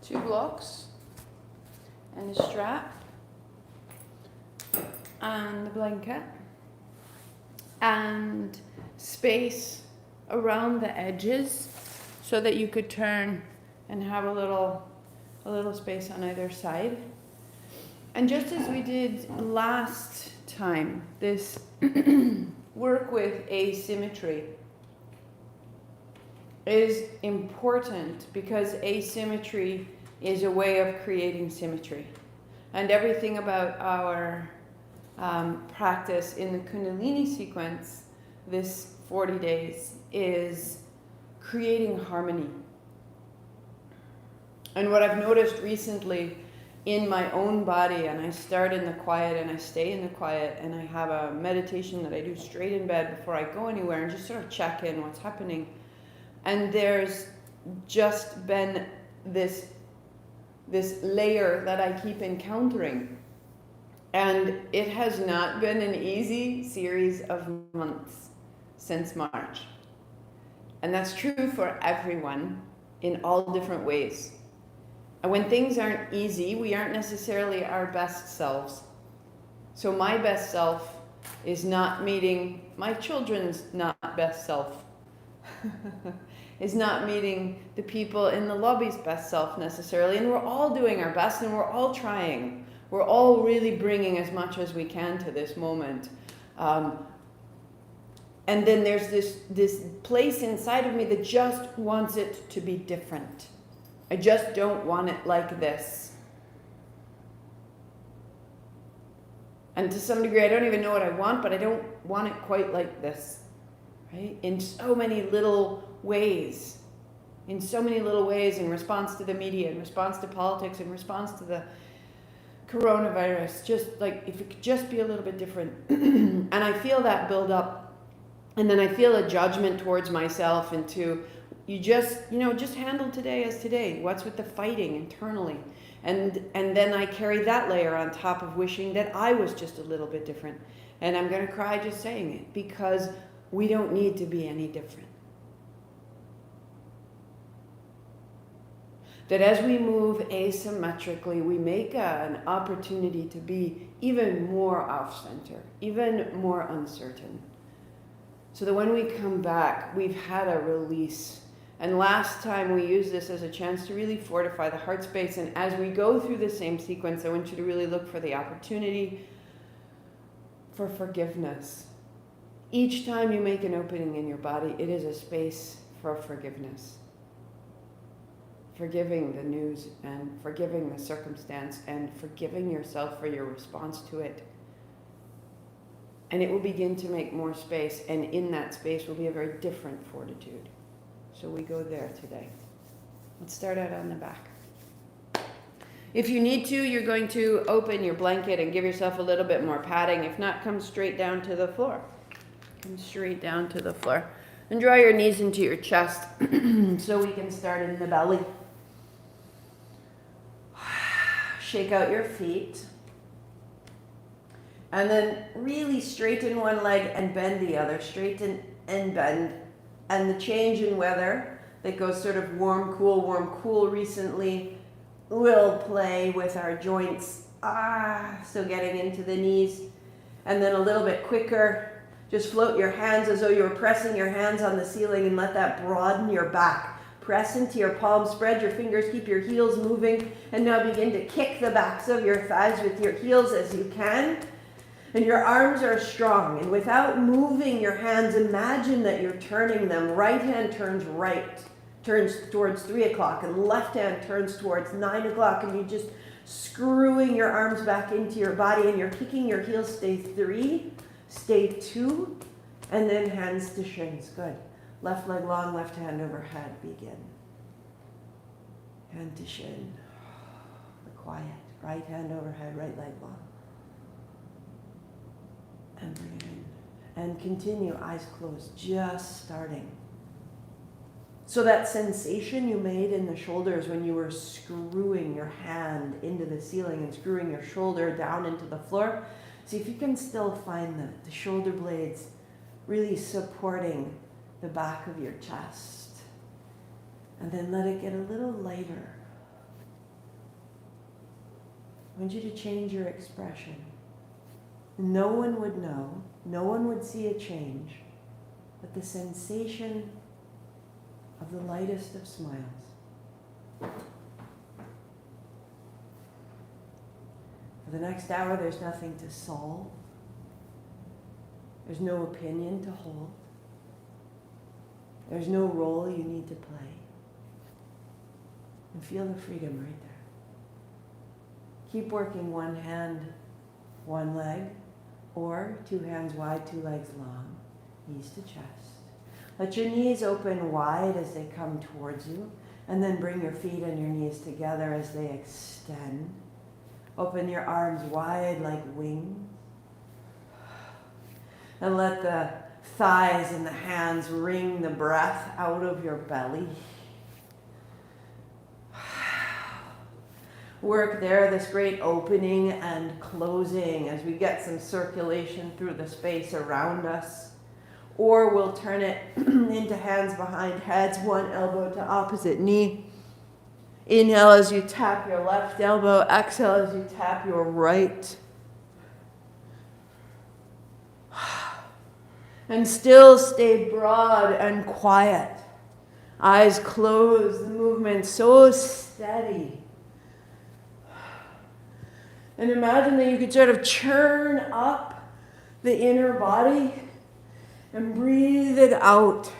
2 blocks and a strap and the blanket and space around the edges so that you could turn and have a little space on either side. And just as we did last time, this work with asymmetry is important because asymmetry is a way of creating symmetry. And everything about our practice in the Kundalini sequence, this 40 days, is creating harmony. And what I've noticed recently in my own body, and I start in the quiet and I stay in the quiet, and I have a meditation that I do straight in bed before I go anywhere and just sort of check in what's happening. And there's just been this layer that I keep encountering. And it has not been an easy series of months since March. And that's true for everyone in all different ways. And when things aren't easy, we aren't necessarily our best selves. So my best self is not meeting my children's not best self. Is not meeting the people in the lobby's best self necessarily. And we're all doing our best and we're all trying. We're all really bringing as much as we can to this moment. And then there's this place inside of me that just wants it to be different. I just don't want it like this. And to some degree, I don't even know what I want, but I don't want it quite like this. Right? In so many little ways. In so many little ways, in response to the media, in response to politics, in response to the coronavirus, just like if it could just be a little bit different. And I feel that build up. And then I feel a judgment towards myself into, just handle today as today. What's with the fighting internally? And then I carry that layer on top of wishing that I was just a little bit different. And I'm going to cry just saying it, because we don't need to be any different. That as we move asymmetrically, we make an opportunity to be even more off-center, even more uncertain. So that when we come back, we've had a release. And last time we used this as a chance to really fortify the heart space. And as we go through the same sequence, I want you to really look for the opportunity for forgiveness. Each time you make an opening in your body, it is a space for forgiveness. Forgiving the news and forgiving the circumstance and forgiving yourself for your response to it. And it will begin to make more space, and in that space will be a very different fortitude. So we go there today. Let's start out on the back. If you need to, you're going to open your blanket and give yourself a little bit more padding. If not, come straight down to the floor. Come straight down to the floor. And draw your knees into your chest so we can start in the belly. Shake out your feet. And then really straighten one leg and bend the other. Straighten and bend. And the change in weather that goes sort of warm, cool recently will play with our joints. So getting into the knees. And then a little bit quicker, just float your hands as though you were pressing your hands on the ceiling and let that broaden your back. Press into your palms, spread your fingers, keep your heels moving, and now begin to kick the backs of your thighs with your heels as you can. And your arms are strong, and without moving your hands, imagine that you're turning them. Right hand turns right, turns towards 3 o'clock, and left hand turns towards 9 o'clock, and you're just screwing your arms back into your body, and you're kicking your heels. Stay 3, stay 2, and then hands to shins. Good. Left leg long, left hand overhead. Begin. Hand to shin. The quiet. Right hand overhead, right leg long. And bring it in. And continue, eyes closed, just starting. So that sensation you made in the shoulders when you were screwing your hand into the ceiling and screwing your shoulder down into the floor, see if you can still find the shoulder blades really supporting the back of your chest. And then let it get a little lighter. I want you to change your expression. No one would know, no one would see a change, but the sensation of the lightest of smiles. For the next hour, there's nothing to solve. There's no opinion to hold. There's no role you need to play. And feel the freedom right there. Keep working one hand, one leg, or 2 hands wide, 2 legs long, knees to chest. Let your knees open wide as they come towards you, and then bring your feet and your knees together as they extend. Open your arms wide like wings. And let the thighs and the hands wring the breath out of your belly. Work there, this great opening and closing as we get some circulation through the space around us. Or we'll turn it into hands behind heads, one elbow to opposite knee. Inhale as you tap your left elbow. Exhale as you tap your right. And still stay broad and quiet. Eyes closed, the movement so steady. And imagine that you could sort of churn up the inner body and breathe it out.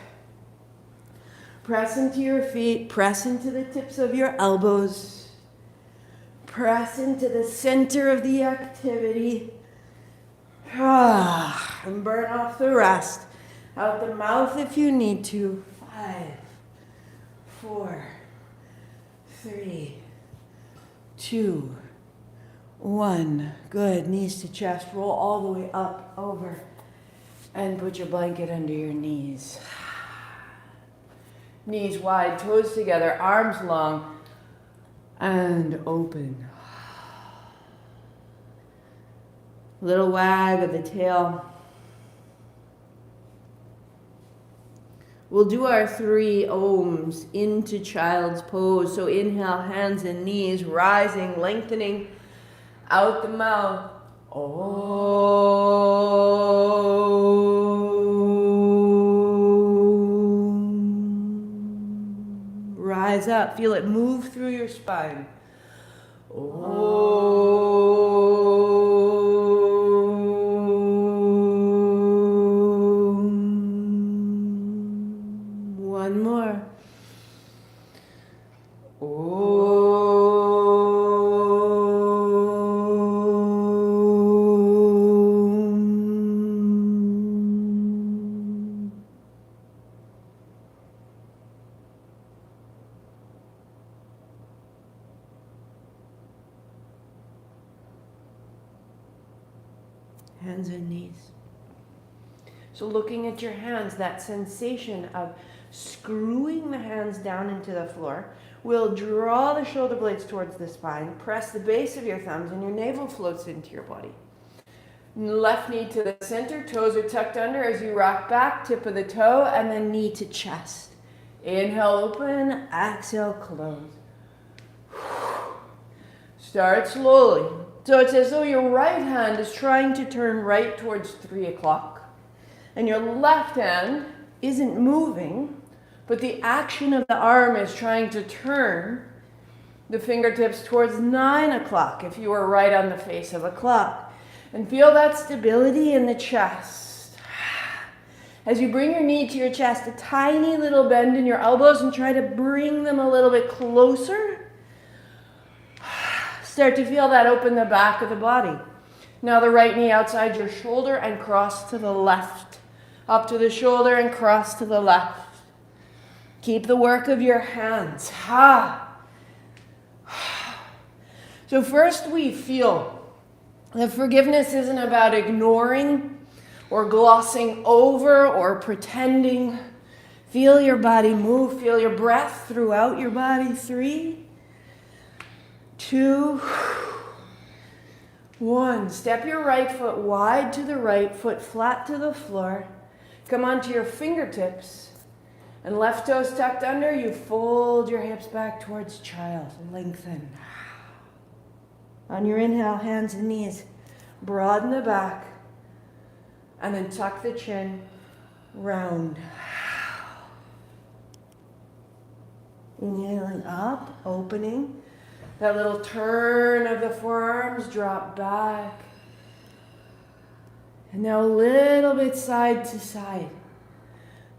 Press into your feet, press into the tips of your elbows. Press into the center of the activity. And burn off the rest. Out the mouth if you need to. 5, 4, 3, 2, 1. Good. Knees to chest. Roll all the way up, over. And put your blanket under your knees. Knees wide, toes together, arms long, and open. Little wag of the tail. We'll do our 3 ohms into child's pose. So inhale, hands and knees, rising, lengthening out the mouth. Om. Rise up, feel it move through your spine. One more. Hands and knees. So looking at your hands, that sensation of screwing the hands down into the floor will draw the shoulder blades towards the spine, press the base of your thumbs, and your navel floats into your body. Left knee to the center, toes are tucked under as you rock back, tip of the toe, and then knee to chest. Inhale, open, exhale, close. Start slowly. So it's as though your right hand is trying to turn right towards 3 o'clock, and your left hand isn't moving, but the action of the arm is trying to turn the fingertips towards 9 o'clock if you were right on the face of a clock. And feel that stability in the chest. As you bring your knee to your chest, a tiny little bend in your elbows and try to bring them a little bit closer. Start to feel that open the back of the body. Now the right knee outside your shoulder and cross to the left. Up to the shoulder and cross to the left. Keep the work of your hands. So first we feel that forgiveness isn't about ignoring or glossing over or pretending. Feel your body move. Feel your breath throughout your body. 3, 2, 1. Step your right foot wide to the right, foot flat to the floor. Come onto your fingertips and left toes tucked under. You fold your hips back towards child. Lengthen. On your inhale, hands and knees. Broaden the back. And then tuck the chin. Round. Inhaling up, opening. That little turn of the forearms, drop back. And now a little bit side to side.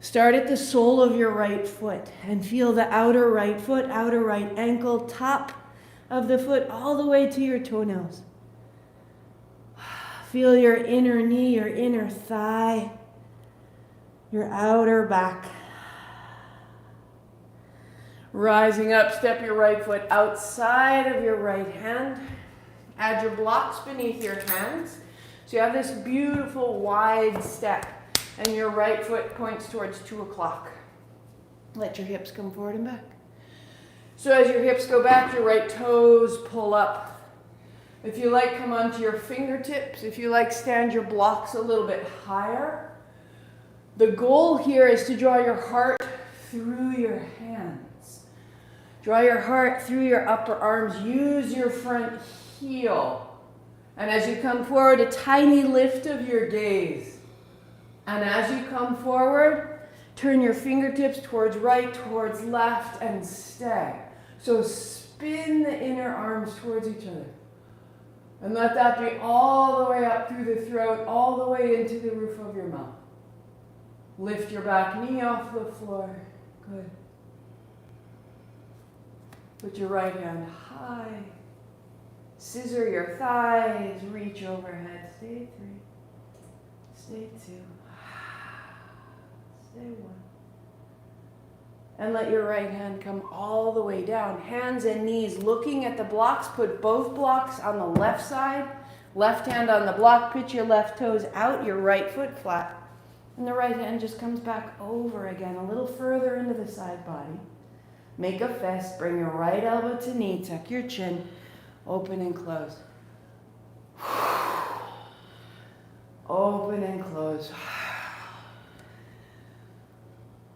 Start at the sole of your right foot and feel the outer right foot, outer right ankle, top of the foot all the way to your toenails. Feel your inner knee, your inner thigh, your outer back. Rising up, step your right foot outside of your right hand. Add your blocks beneath your hands. So you have this beautiful wide step, and your right foot points towards 2 o'clock. Let your hips come forward and back. So as your hips go back, your right toes pull up. If you like, come onto your fingertips. If you like, stand your blocks a little bit higher. The goal here is to draw your heart through your hands. Draw your heart through your upper arms. Use your front heel. And as you come forward, a tiny lift of your gaze. And as you come forward, turn your fingertips towards right, towards left, and stay. So spin the inner arms towards each other. And let that be all the way up through the throat, all the way into the roof of your mouth. Lift your back knee off the floor. Good. Put your right hand high. Scissor your thighs. Reach overhead. Stay 3. Stay 2. Stay 1. And let your right hand come all the way down. Hands and knees looking at the blocks. Put both blocks on the left side. Left hand on the block. Pitch your left toes out. Your right foot flat. And the right hand just comes back over again. A little further into the side body. Make a fist. Bring your right elbow to knee. Tuck your chin. Open and close. Open and close.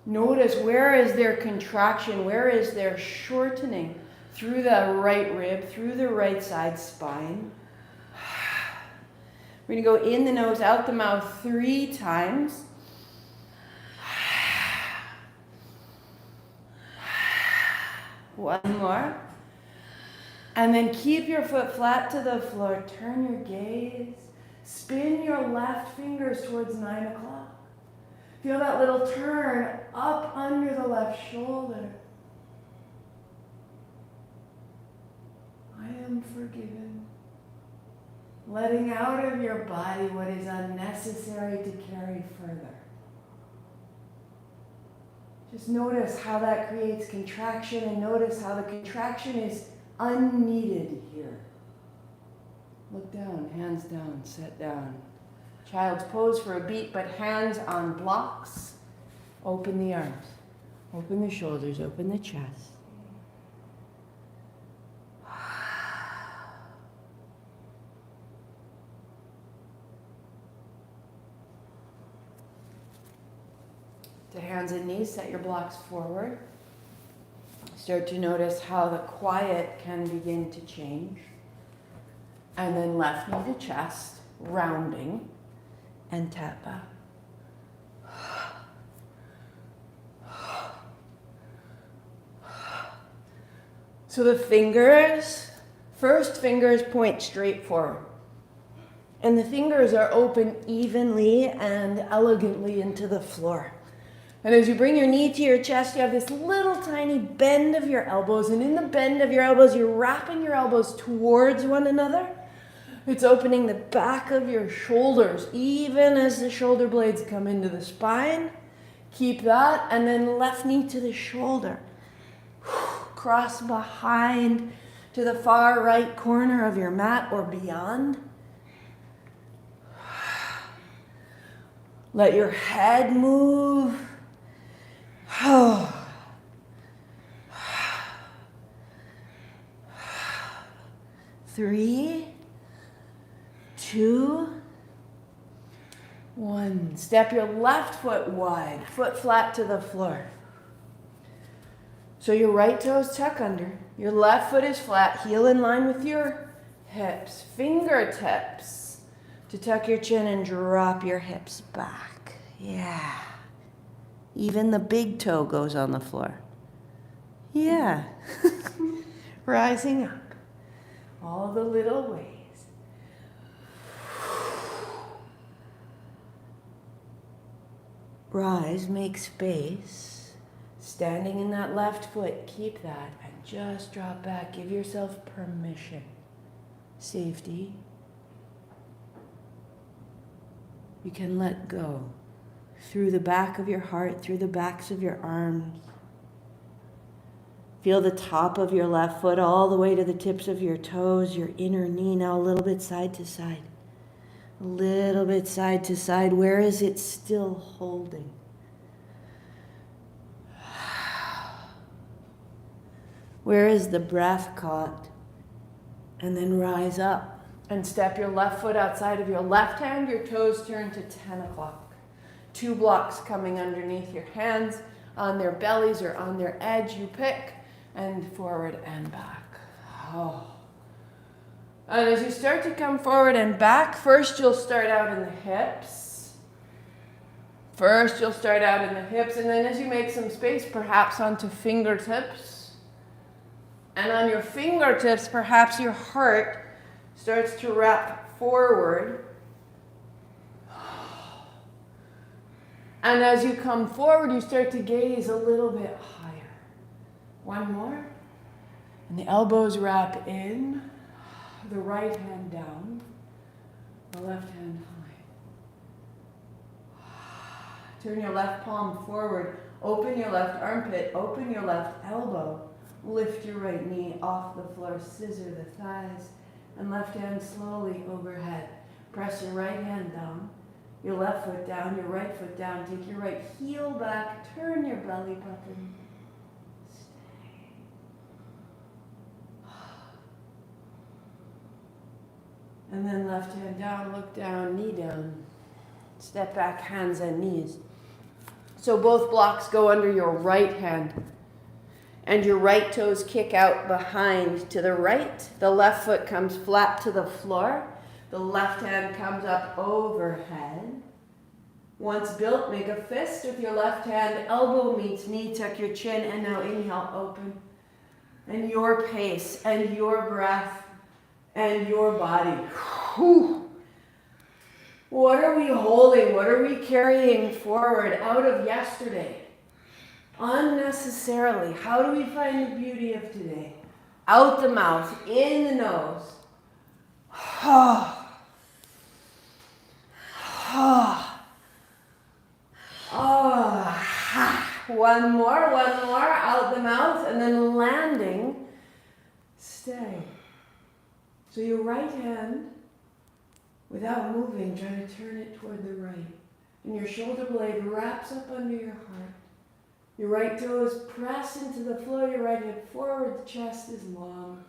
Notice, where is there contraction? Where is there shortening? Through the right rib, through the right side spine. We're going to go in the nose, out the mouth 3 times. One more. And then keep your foot flat to the floor. Turn your gaze. Spin your left fingers towards 9 o'clock. Feel that little turn up under the left shoulder. I am forgiven. Letting out of your body what is unnecessary to carry further. Just notice how that creates contraction, and notice how the contraction is unneeded here. Look down, hands down, sit down. Child's pose for a beat, but hands on blocks. Open the arms, open the shoulders, open the chest. To hands and knees, set your blocks forward. Start to notice how the quiet can begin to change. And then left knee to chest, rounding, and tap out. So the fingers, first fingers point straight forward. And the fingers are open evenly and elegantly into the floor. And as you bring your knee to your chest, you have this little tiny bend of your elbows. And in the bend of your elbows, you're wrapping your elbows towards one another. It's opening the back of your shoulders, even as the shoulder blades come into the spine. Keep that. And then left knee to the shoulder. Cross behind to the far right corner of your mat or beyond. Let your head move. 3, 2, 1. Step your left foot wide, foot flat to the floor. So your right toes tuck under. Your left foot is flat, heel in line with your hips, fingertips to tuck your chin and drop your hips back. Yeah. Even the big toe goes on the floor. Yeah. Rising up. All the little ways. Rise, make space. Standing in that left foot, keep that, and just drop back. Give yourself permission. Safety. You can let go through the back of your heart, through the backs of your arms. Feel the top of your left foot all the way to the tips of your toes, your inner knee. Now a little bit side to side. A little bit side to side. Where is it still holding? Where is the breath caught? And then rise up and step your left foot outside of your left hand. Your toes turn to 10 o'clock. 2 blocks coming underneath your hands, on their bellies or on their edge, you pick, and forward and back. Oh. And as you start to come forward and back, first you'll start out in the hips. First you'll start out in the hips, and then as you make some space, perhaps onto fingertips. And on your fingertips, perhaps your heart starts to wrap forward. And as you come forward, you start to gaze a little bit higher. One more. And the elbows wrap in, the right hand down, the left hand high. Turn your left palm forward. Open your left armpit. Open your left elbow. Lift your right knee off the floor. Scissor the thighs. And left hand slowly overhead. Press your right hand down. Your left foot down, your right foot down. Take your right heel back. Turn your belly button. Stay. And then left hand down, look down, knee down. Step back, hands and knees. So both blocks go under your right hand. And your right toes kick out behind to the right. The left foot comes flat to the floor. The left hand comes up overhead. Once built, make a fist with your left hand. Elbow meets knee, tuck your chin, and now inhale, open. And your pace, and your breath, and your body. Whew. What are we holding? What are we carrying forward out of yesterday? Unnecessarily. How do we find the beauty of today? Out the mouth, in the nose. One more, out the mouth, and then landing, stay. So your right hand, without moving, try to turn it toward the right. And your shoulder blade wraps up under your heart. Your right toes press into the floor, your right hip forward, the chest is long,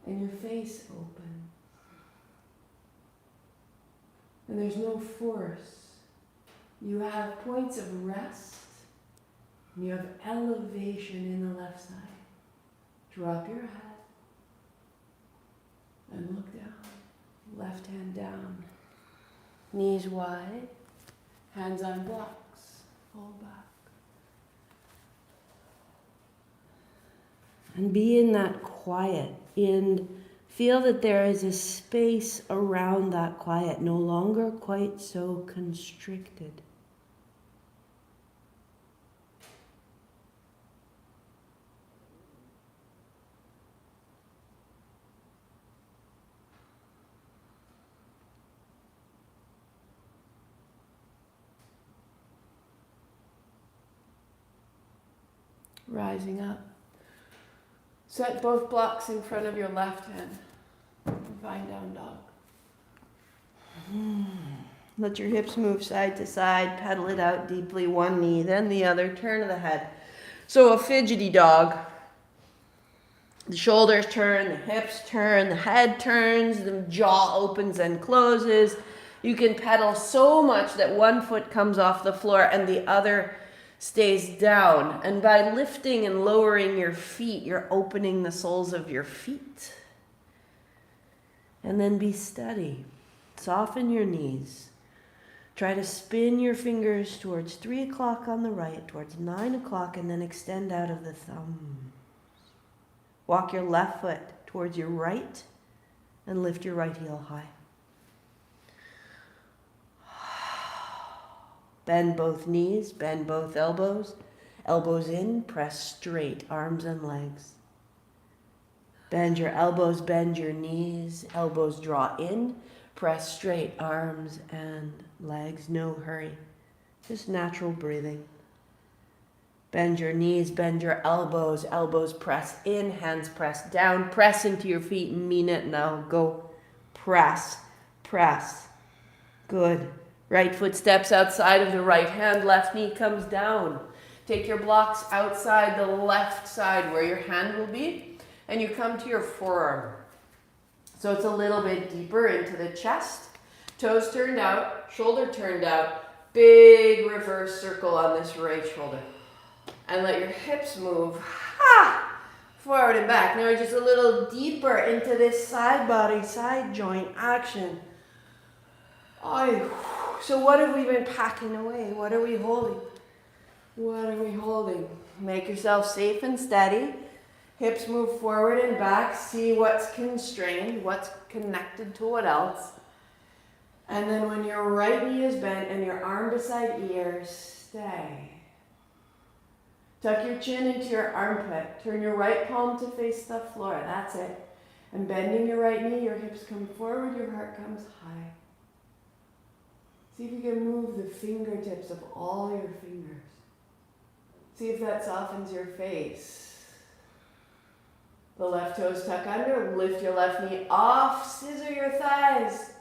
and your face open. And there's no force. You have points of rest, and you have elevation in the left side. Drop your head, and look down. Left hand down. Knees wide, hands on blocks, fall back. And be in that quiet, and feel that there is a space around that quiet, no longer quite so constricted. Rising up. Set both blocks in front of your left hand. Lying down dog. Let your hips move side to side. Pedal it out deeply. One knee, then the other. Turn of the head. So a fidgety dog. The shoulders turn, the hips turn, the head turns, the jaw opens and closes. You can pedal so much that one foot comes off the floor and the other stays down. And by lifting and lowering your feet, you're opening the soles of your feet. And then be steady. Soften your knees. Try to spin your fingers towards 3 o'clock on the right, towards 9 o'clock, and then extend out of the thumb. Walk your left foot towards your right and lift your right heel high. Bend both knees, bend both elbows. Elbows in, press straight, arms and legs. Bend your elbows, bend your knees. Elbows draw in, press straight, arms and legs. No hurry, just natural breathing. Bend your knees, bend your elbows. Elbows press in, hands press down. Press into your feet, mean it now. Go. Press, press. Good. Right foot steps outside of the right hand, left knee comes down. Take your blocks outside the left side where your hand will be, and you come to your forearm. So it's a little bit deeper into the chest. Toes turned out, shoulder turned out. Big reverse circle on this right shoulder. And let your hips move forward and back. Now just a little deeper into this side body, side joint action. So what have we been packing away? What are we holding? What are we holding? Make yourself safe and steady. Hips move forward and back. See what's constrained, what's connected to what else. And then when your right knee is bent and your arm beside ear, stay. Tuck your chin into your armpit. Turn your right palm to face the floor. That's it. And bending your right knee, your hips come forward, your heart comes high. See if you can move the fingertips of all your fingers. See if that softens your face. The left toes tuck under, lift your left knee off, scissor your thighs.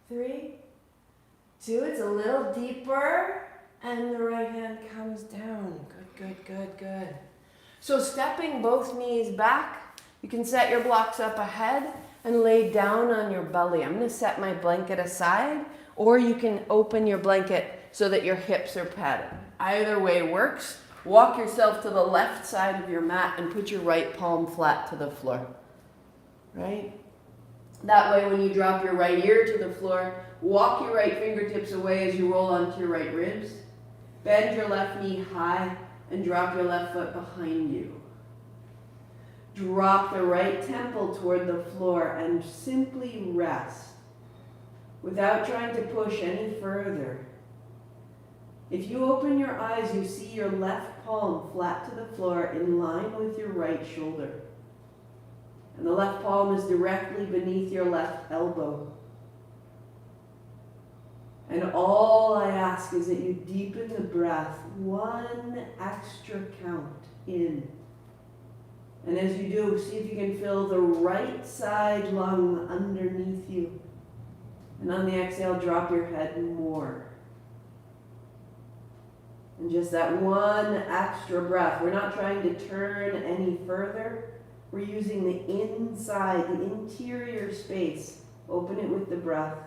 3, 2, it's a little deeper, and the right hand comes down. Good. So stepping both knees back, you can set your blocks up ahead and lay down on your belly. I'm going to set my blanket aside, or you can open your blanket so that your hips are padded. Either way works. Walk yourself to the left side of your mat and put your right palm flat to the floor. Right? That way when you drop your right ear to the floor, walk your right fingertips away as you roll onto your right ribs. Bend your left knee high and drop your left foot behind you. Drop the right temple toward the floor and simply rest without trying to push any further. If you open your eyes, you see your left palm flat to the floor in line with your right shoulder. And the left palm is directly beneath your left elbow. And all I ask is that you deepen the breath, 1 extra count in. And as you do, see if you can feel the right side lung underneath you. And on the exhale, drop your head more. And just that 1 extra breath. We're not trying to turn any further. We're using the inside, the interior space. Open it with the breath.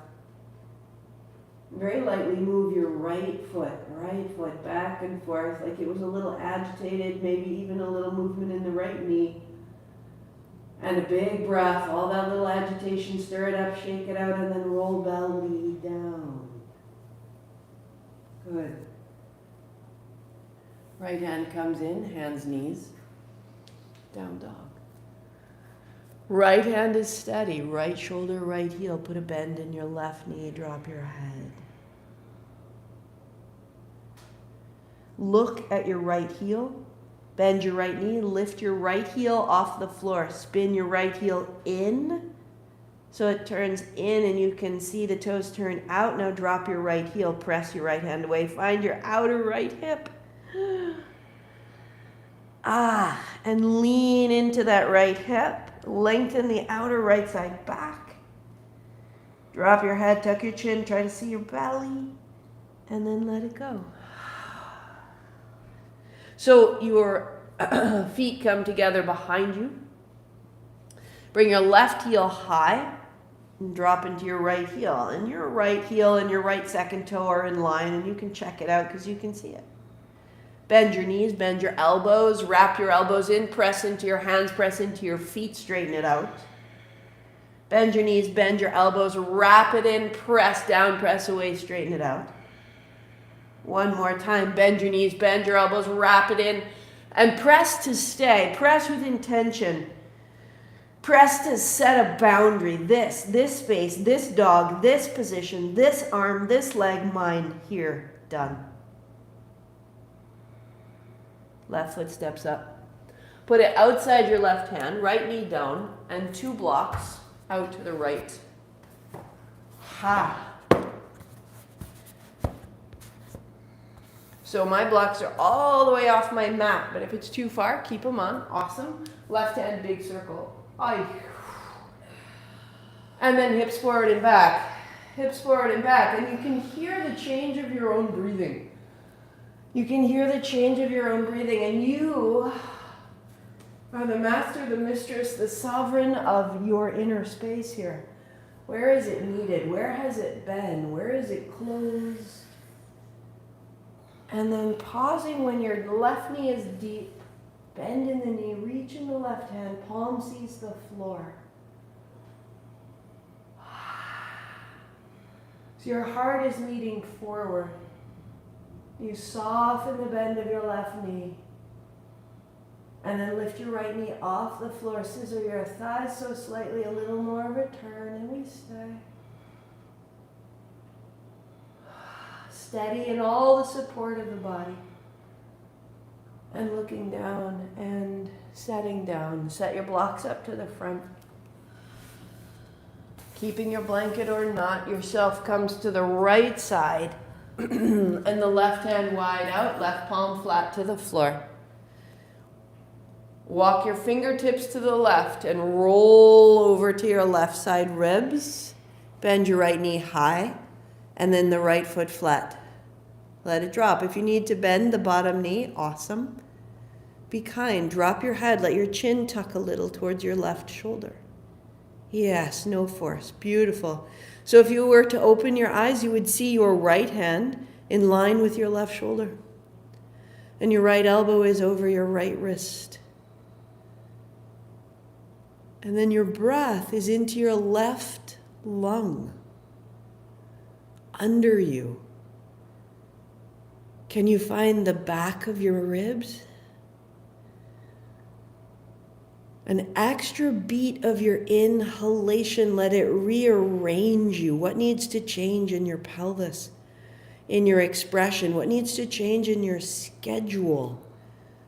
Very lightly move your right foot back and forth like it was a little agitated, maybe even a little movement in the right knee. And a big breath, all that little agitation, stir it up, shake it out, and then roll belly down. Good. Right hand comes in, hands, knees, down dog. Right hand is steady, right shoulder, right heel. Put a bend in your left knee, drop your head. Look at your right heel, bend your right knee, lift your right heel off the floor, spin your right heel in so it turns in and you can see the toes turn out. Now drop your right heel, press your right hand away, find your outer right hip. And lean into that right hip. Lengthen the outer right side back. Drop your head, tuck your chin, try to see your belly, and then let it go. So your feet come together behind you. Bring your left heel high and drop into your right heel. And your right heel and your right second toe are in line, and you can check it out because you can see it. Bend your knees, bend your elbows, wrap your elbows in, press into your hands, press into your feet, straighten it out. Bend your knees, bend your elbows, wrap it in, press down, press away, straighten it out. One more time, bend your knees, bend your elbows, wrap it in, and press to stay. Press with intention. Press to set a boundary. This space, this dog, this position, this arm, this leg, mine, here, done. Left foot steps up. Put it outside your left hand, right knee down, and 2 blocks out to the right. Ha! So my blocks are all the way off my mat, but if it's too far, keep them on. Awesome. Left hand, big circle. Ay. And then hips forward and back. Hips forward and back. And you can hear the change of your own breathing. You can hear the change of your own breathing, and you are the master, the mistress, the sovereign of your inner space here. Where is it needed? Where has it been? Where is it closed? And then pausing when your left knee is deep, bend in the knee, reach in the left hand, palm sees the floor. So your heart is leading forward. You soften the bend of your left knee. And then lift your right knee off the floor. Scissor your thighs so slightly, a little more of a turn, and we stay. Steady in all the support of the body. And looking down and setting down. Set your blocks up to the front. Keeping your blanket or not, yourself comes to the right side. And the left hand wide out, left palm flat to the floor. Walk your fingertips to the left and roll over to your left side ribs. Bend your right knee high and then the right foot flat. Let it drop. If you need to bend the bottom knee, awesome. Be kind. Drop your head. Let your chin tuck a little towards your left shoulder. Yes, no force. Beautiful. So if you were to open your eyes, you would see your right hand in line with your left shoulder. And your right elbow is over your right wrist. And then your breath is into your left lung, under you. Can you find the back of your ribs? An extra beat of your inhalation, let it rearrange you. What needs to change in your pelvis, in your expression? What needs to change in your schedule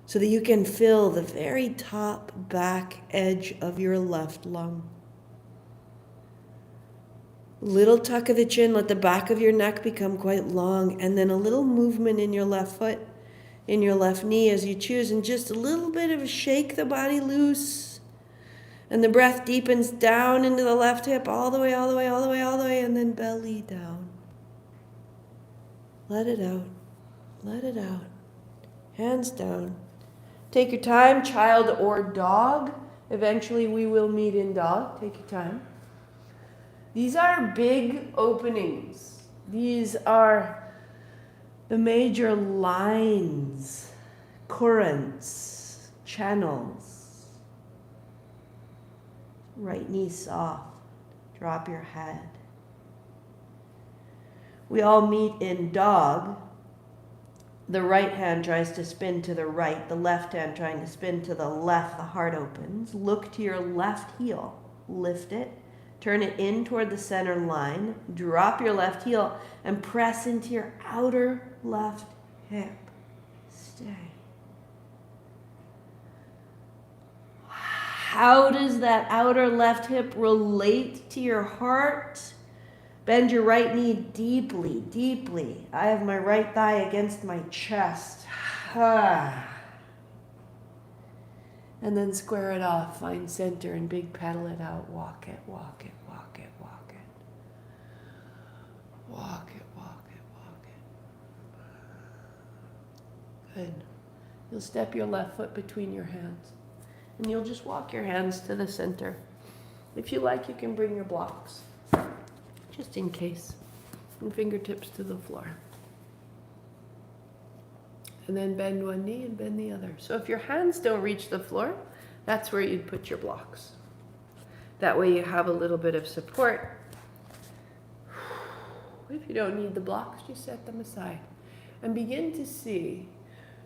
so that you can fill the very top back edge of your left lung? Little tuck of the chin, let the back of your neck become quite long, and then a little movement in your left foot, in your left knee as you choose, and just a little bit of a shake the body loose. And the breath deepens down into the left hip, all the way, all the way, all the way, all the way, and then belly down. Let it out. Let it out. Hands down. Take your time, child or dog. Eventually we will meet in dog. Take your time. These are big openings. These are the major lines, currents, channels. Right knee soft. Drop your head. We all meet in dog. The right hand tries to spin to the right, the left hand trying to spin to the left. The heart opens. Look to your left heel. Lift it. Turn it in toward the center line. Drop your left heel and press into your outer left hip. Stay. How does that outer left hip relate to your heart? Bend your right knee deeply, deeply. I have my right thigh against my chest. And then square it off, find center and big pedal it out. Walk it, walk it, walk it, walk it. Walk it, walk it, walk it. Good. You'll step your left foot between your hands. And you'll just walk your hands to the center. If you like, you can bring your blocks, just in case. And fingertips to the floor. And then bend one knee and bend the other. So if your hands don't reach the floor, that's where you'd put your blocks. That way you have a little bit of support. If you don't need the blocks, just set them aside. And begin to see.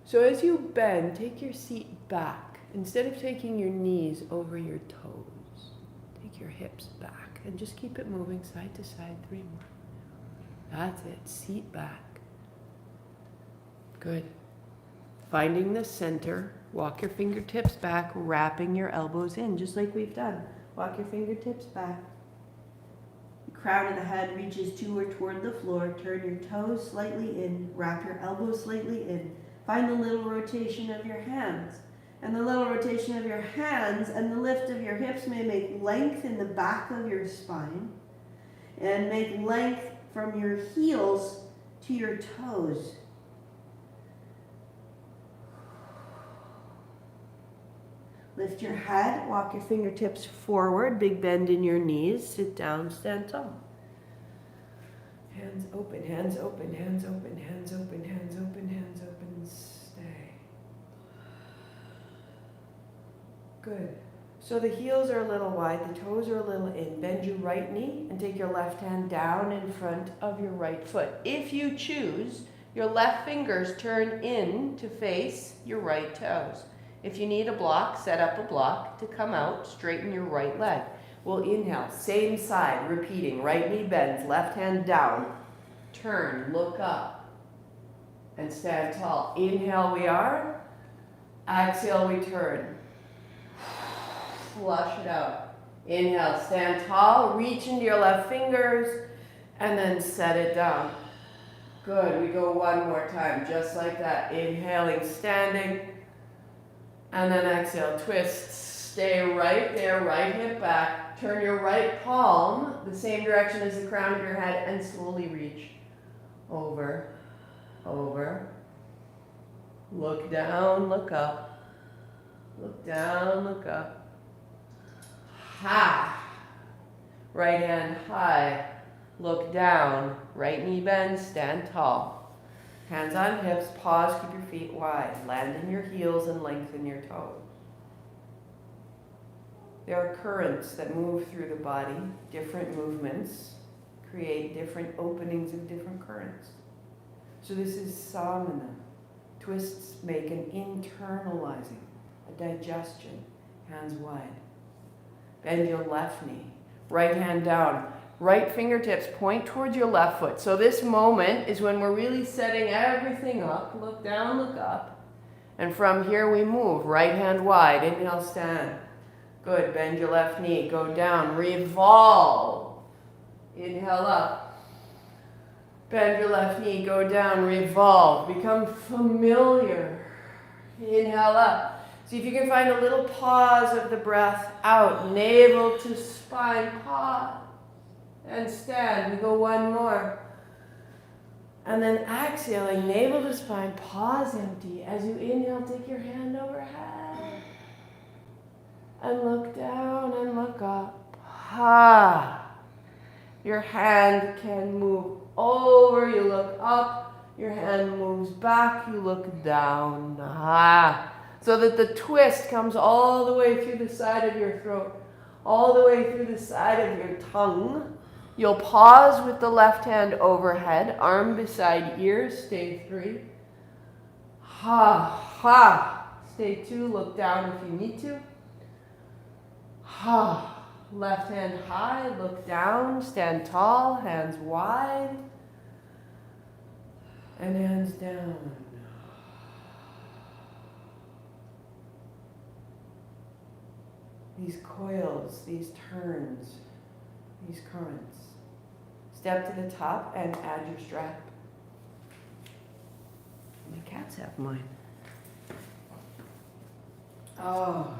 So as you bend, take your seat back. Instead of taking your knees over your toes, take your hips back. And just keep it moving side to side, 3 more. That's it, seat back. Good. Finding the center, walk your fingertips back, wrapping your elbows in, just like we've done. Walk your fingertips back. The crown of the head reaches to or toward the floor. Turn your toes slightly in, wrap your elbows slightly in. Find the little rotation of your hands. And the little rotation of your hands and the lift of your hips may make length in the back of your spine and make length from your heels to your toes. Lift your head, walk your fingertips forward, big bend in your knees, sit down, stand tall. Hands open, hands open, hands open, hands open, hands open, hands open, stay. Good. So the heels are a little wide, the toes are a little in. Bend your right knee and take your left hand down in front of your right foot. If you choose, your left fingers turn in to face your right toes. If you need a block, set up a block to come out, straighten your right leg. We'll inhale, same side, repeating. Right knee bends, left hand down. Turn, look up, and stand tall. Inhale, we are. Exhale, we turn. Flush it out. Inhale, stand tall, reach into your left fingers, and then set it down. Good, we go one more time, just like that. Inhaling, standing. And then exhale, twist, stay right there, right hip back. Turn your right palm the same direction as the crown of your head and slowly reach over, over. Look down, look up. Look down, look up. Ha! Right hand high, look down. Right knee bends, stand tall. Hands on hips, pause, keep your feet wide. Land in your heels and lengthen your toes. There are currents that move through the body. Different movements create different openings of different currents. So this is samana. Twists make an internalizing, a digestion. Hands wide. Bend your left knee. Right hand down. Right fingertips point towards your left foot. So this moment is when we're really setting everything up. Look down, look up. And from here we move. Right hand wide. Inhale, stand. Good. Bend your left knee. Go down. Revolve. Inhale up. Bend your left knee. Go down. Revolve. Become familiar. Inhale up. See if you can find a little pause of the breath out. Navel to spine. Pause. And stand. We go one more. And then exhaling, navel to spine, pause empty. As you inhale, take your hand overhead. And look down and look up. Ha. Your hand can move over, you look up. Your hand moves back, you look down. Ha. So that the twist comes all the way through the side of your throat, all the way through the side of your tongue. You'll pause with the left hand overhead, arm beside ear, stay 3. Ha, ha. Stay 2, look down if you need to. Ha. Left hand high, look down, stand tall, hands wide. And hands down. These coils, these turns, these currents. Step to the top and add your strap. My cats have mine. Oh.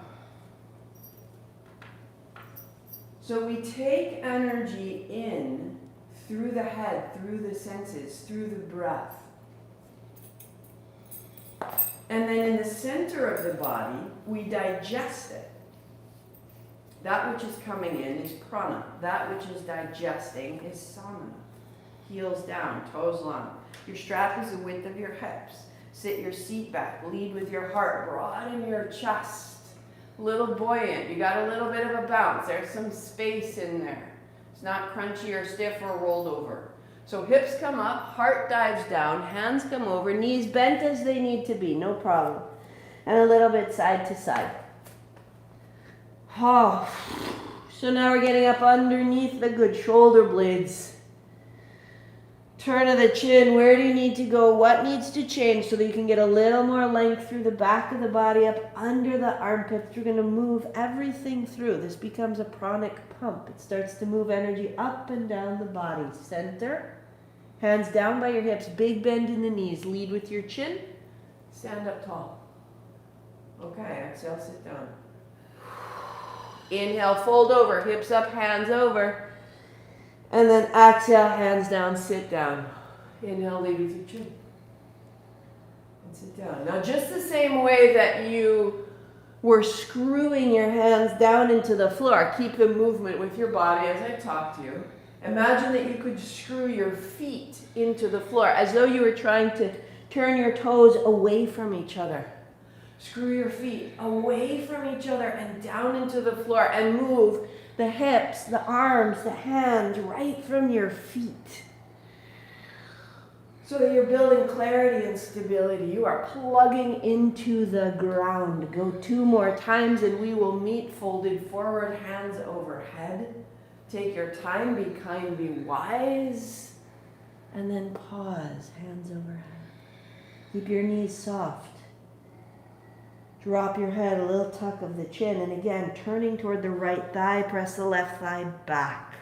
So we take energy in through the head, through the senses, through the breath. And then in the center of the body, we digest it. That which is coming in is prana. That which is digesting is samana. Heels down, toes long. Your strap is the width of your hips. Sit your seat back. Lead with your heart. Broaden your chest. Little buoyant. You got a little bit of a bounce. There's some space in there. It's not crunchy or stiff or rolled over. So hips come up, heart dives down, hands come over, knees bent as they need to be, no problem. And a little bit side to side. Oh. So now we're getting up underneath the good shoulder blades. Turn of the chin. Where do you need to go? What needs to change so that you can get a little more length through the back of the body, up under the armpits? We're going to move everything through. This becomes a pranic pump. It starts to move energy up and down the body. Center. Hands down by your hips. Big bend in the knees. Lead with your chin. Stand up tall. Okay, exhale, sit down. Inhale, fold over. Hips up, hands over. And then exhale, hands down, sit down. Inhale, lead with your chin. And sit down. Now just the same way that you were screwing your hands down into the floor, keep the movement with your body as I talk to you. Imagine that you could screw your feet into the floor as though you were trying to turn your toes away from each other. Screw your feet away from each other and down into the floor and move the hips, the arms, the hands right from your feet. So that you're building clarity and stability. You are plugging into the ground. Go 2 more times and we will meet folded forward, hands overhead. Take your time, be kind, be wise. And then pause, hands overhead. Keep your knees soft. Drop your head, a little tuck of the chin. And again, turning toward the right thigh, press the left thigh back.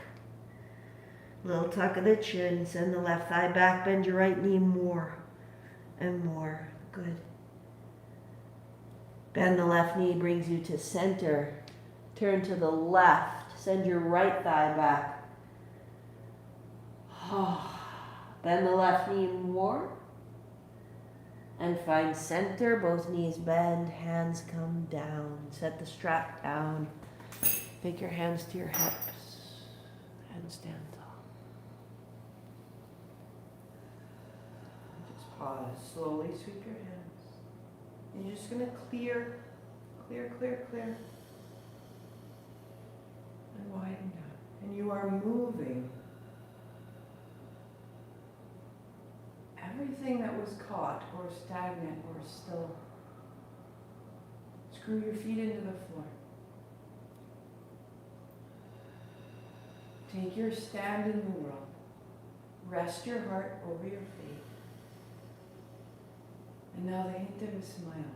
Little tuck of the chin, send the left thigh back, bend your right knee more and more. Good. Bend the left knee, brings you to center. Turn to the left, send your right thigh back. Bend the left knee more. And find center, both knees bend, hands come down. Set the strap down. Take your hands to your hips and stand tall. Just pause, slowly sweep your hands. And you're just gonna clear. And widen down. And you are moving everything that was caught or stagnant or still. Screw your feet into the floor. Take your stand in the world. Rest your heart over your feet. And now the hint of a smile.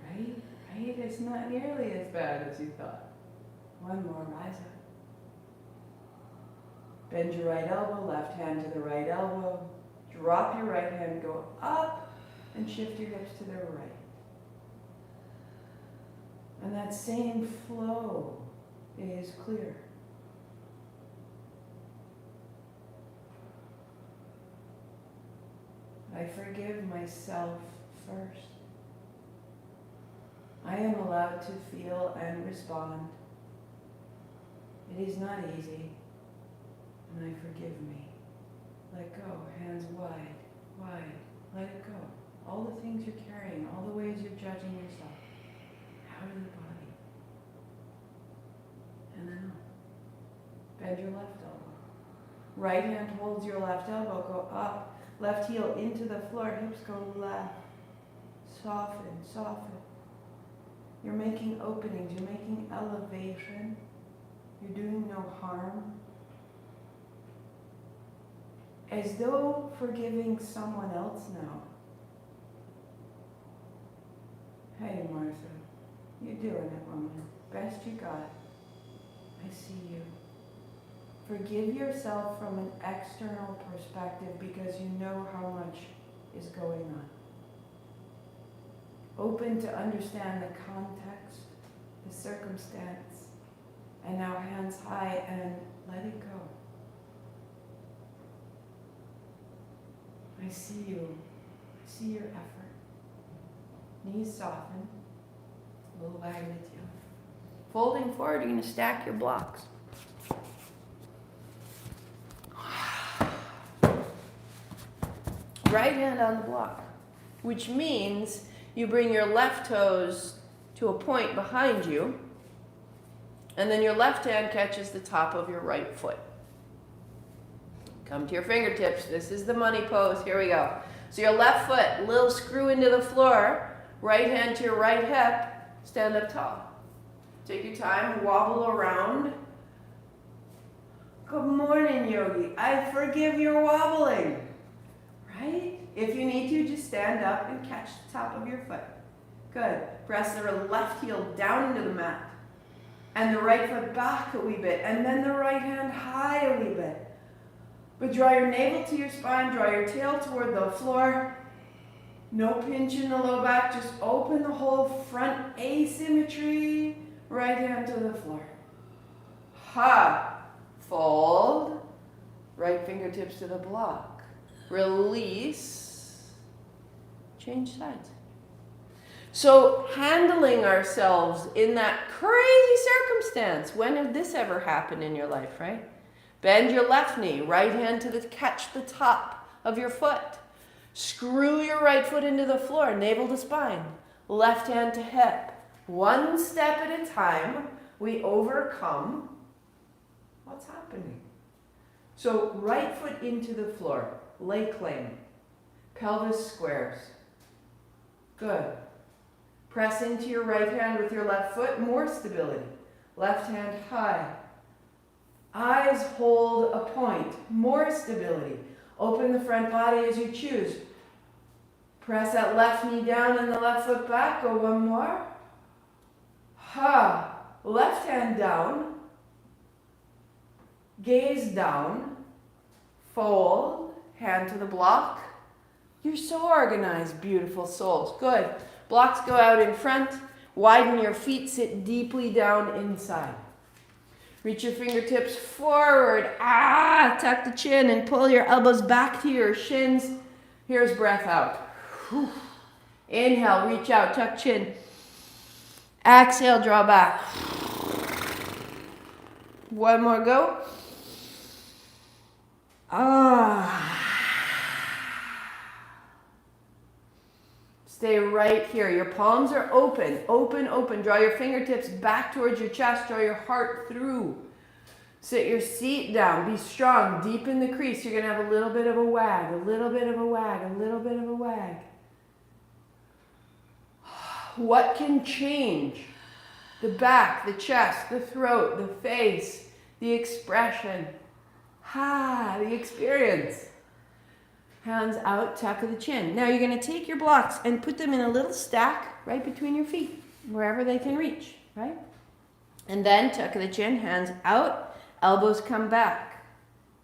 Right? It's not nearly as bad as you thought. One more, rise up. Bend your right elbow, left hand to the right elbow. Drop your right hand, go up, and shift your hips to the right. And that same flow is clear. I forgive myself first. I am allowed to feel and respond. It is not easy, and I forgive me. Let go, hands wide, wide, let it go. All the things you're carrying, all the ways you're judging yourself, out of the body. And then up. Bend your left elbow. Right hand holds your left elbow, go up. Left heel into the floor, hips go left. Soften, soften. You're making openings, you're making elevation. You're doing no harm. As though forgiving someone else now. Hey, Martha, you're doing it, woman. Best you got. I see you. Forgive yourself from an external perspective because you know how much is going on. Open to understand the context, the circumstance, and now hands high and let it go. I see you. I see your effort. Knees soften. A little wag of the tail. Folding forward, you're going to stack your blocks. Right hand on the block. which means you bring your left toes to a point behind you, and then your left hand catches the top of your right foot. Come to your fingertips. This is the money pose. Here we go. So your left foot, little screw into the floor, right hand to your right hip, stand up tall. Take your time, wobble around. Good morning, yogi. I forgive your wobbling. Right? If you need to, just stand up and catch the top of your foot. Good. Press the left heel down into the mat. And the right foot back a wee bit. And then the right hand high a wee bit. But draw your navel to your spine, draw your tail toward the floor. No pinch in the low back, just open the whole front, asymmetry. Right hand to the floor. Ha! Fold. Right fingertips to the block. Release. Change sides. So handling ourselves in that crazy circumstance. When did this ever happen in your life, right? Bend your left knee, right hand to catch the top of your foot. Screw your right foot into the floor, navel to spine. Left hand to hip. One step at a time, we overcome what's happening. So right foot into the floor, lay claim. Pelvis squares. Good. Press into your right hand with your left foot, more stability. Left hand high. Eyes hold a point, more stability. Open the front body as you choose. Press that left knee down and the left foot back. Go one more. Ha. Left hand down. Gaze down. Fold. Hand to the block. You're so organized, beautiful souls. Good. Blocks go out in front. Widen your feet. Sit deeply down inside. Reach your fingertips forward. Tuck the chin and pull your elbows back to your shins. Here's breath out. Whew. Inhale, reach out, tuck chin. Exhale, draw back. One more go. Stay right here. Your palms are open, open, open. Draw your fingertips back towards your chest. Draw your heart through. Sit your seat down. Be strong. Deepen the crease. You're going to have a little bit of a wag, a little bit of a wag, a little bit of a wag. What can change? The back, the chest, the throat, the face, the expression. The experience. Hands out, tuck of the chin. Now you're going to take your blocks and put them in a little stack right between your feet, wherever they can reach, right? And then tuck of the chin, hands out, elbows come back.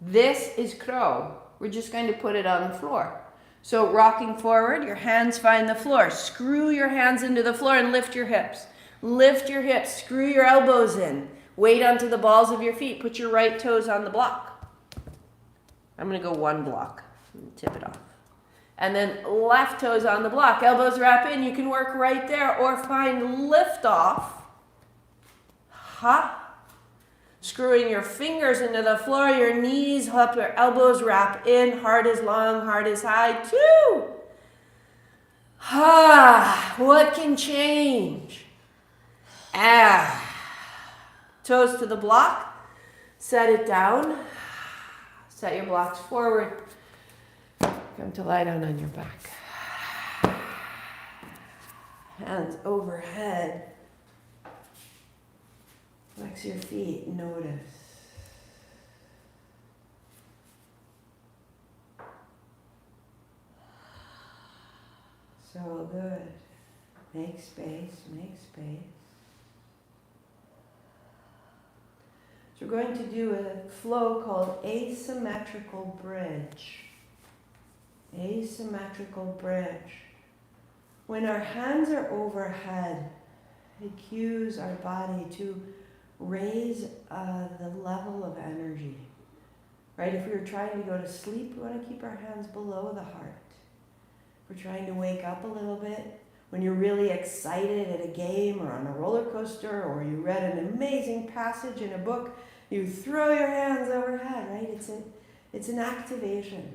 This is crow. We're just going to put it on the floor. So rocking forward, your hands find the floor. Screw your hands into the floor and lift your hips. Lift your hips, screw your elbows in. Weight onto the balls of your feet. Put your right toes on the block. I'm going to go one block. Tip it off. And then left toes on the block. Elbows wrap in. You can work right there or find lift off. Screwing your fingers into the floor, your knees up, your elbows wrap in. Heart is long, heart is high. 2. What can change? Toes to the block. Set it down. Set your blocks forward. Come to lie down on your back. Hands overhead. Flex your feet. Notice. So good. Make space. Make space. So we're going to do a flow called asymmetrical bridge. Asymmetrical bridge. When our hands are overhead, it cues our body to raise the level of energy. Right? If we were trying to go to sleep, we want to keep our hands below the heart. If we're trying to wake up a little bit, when you're really excited at a game or on a roller coaster, or you read an amazing passage in a book, you throw your hands overhead, right? It's an activation.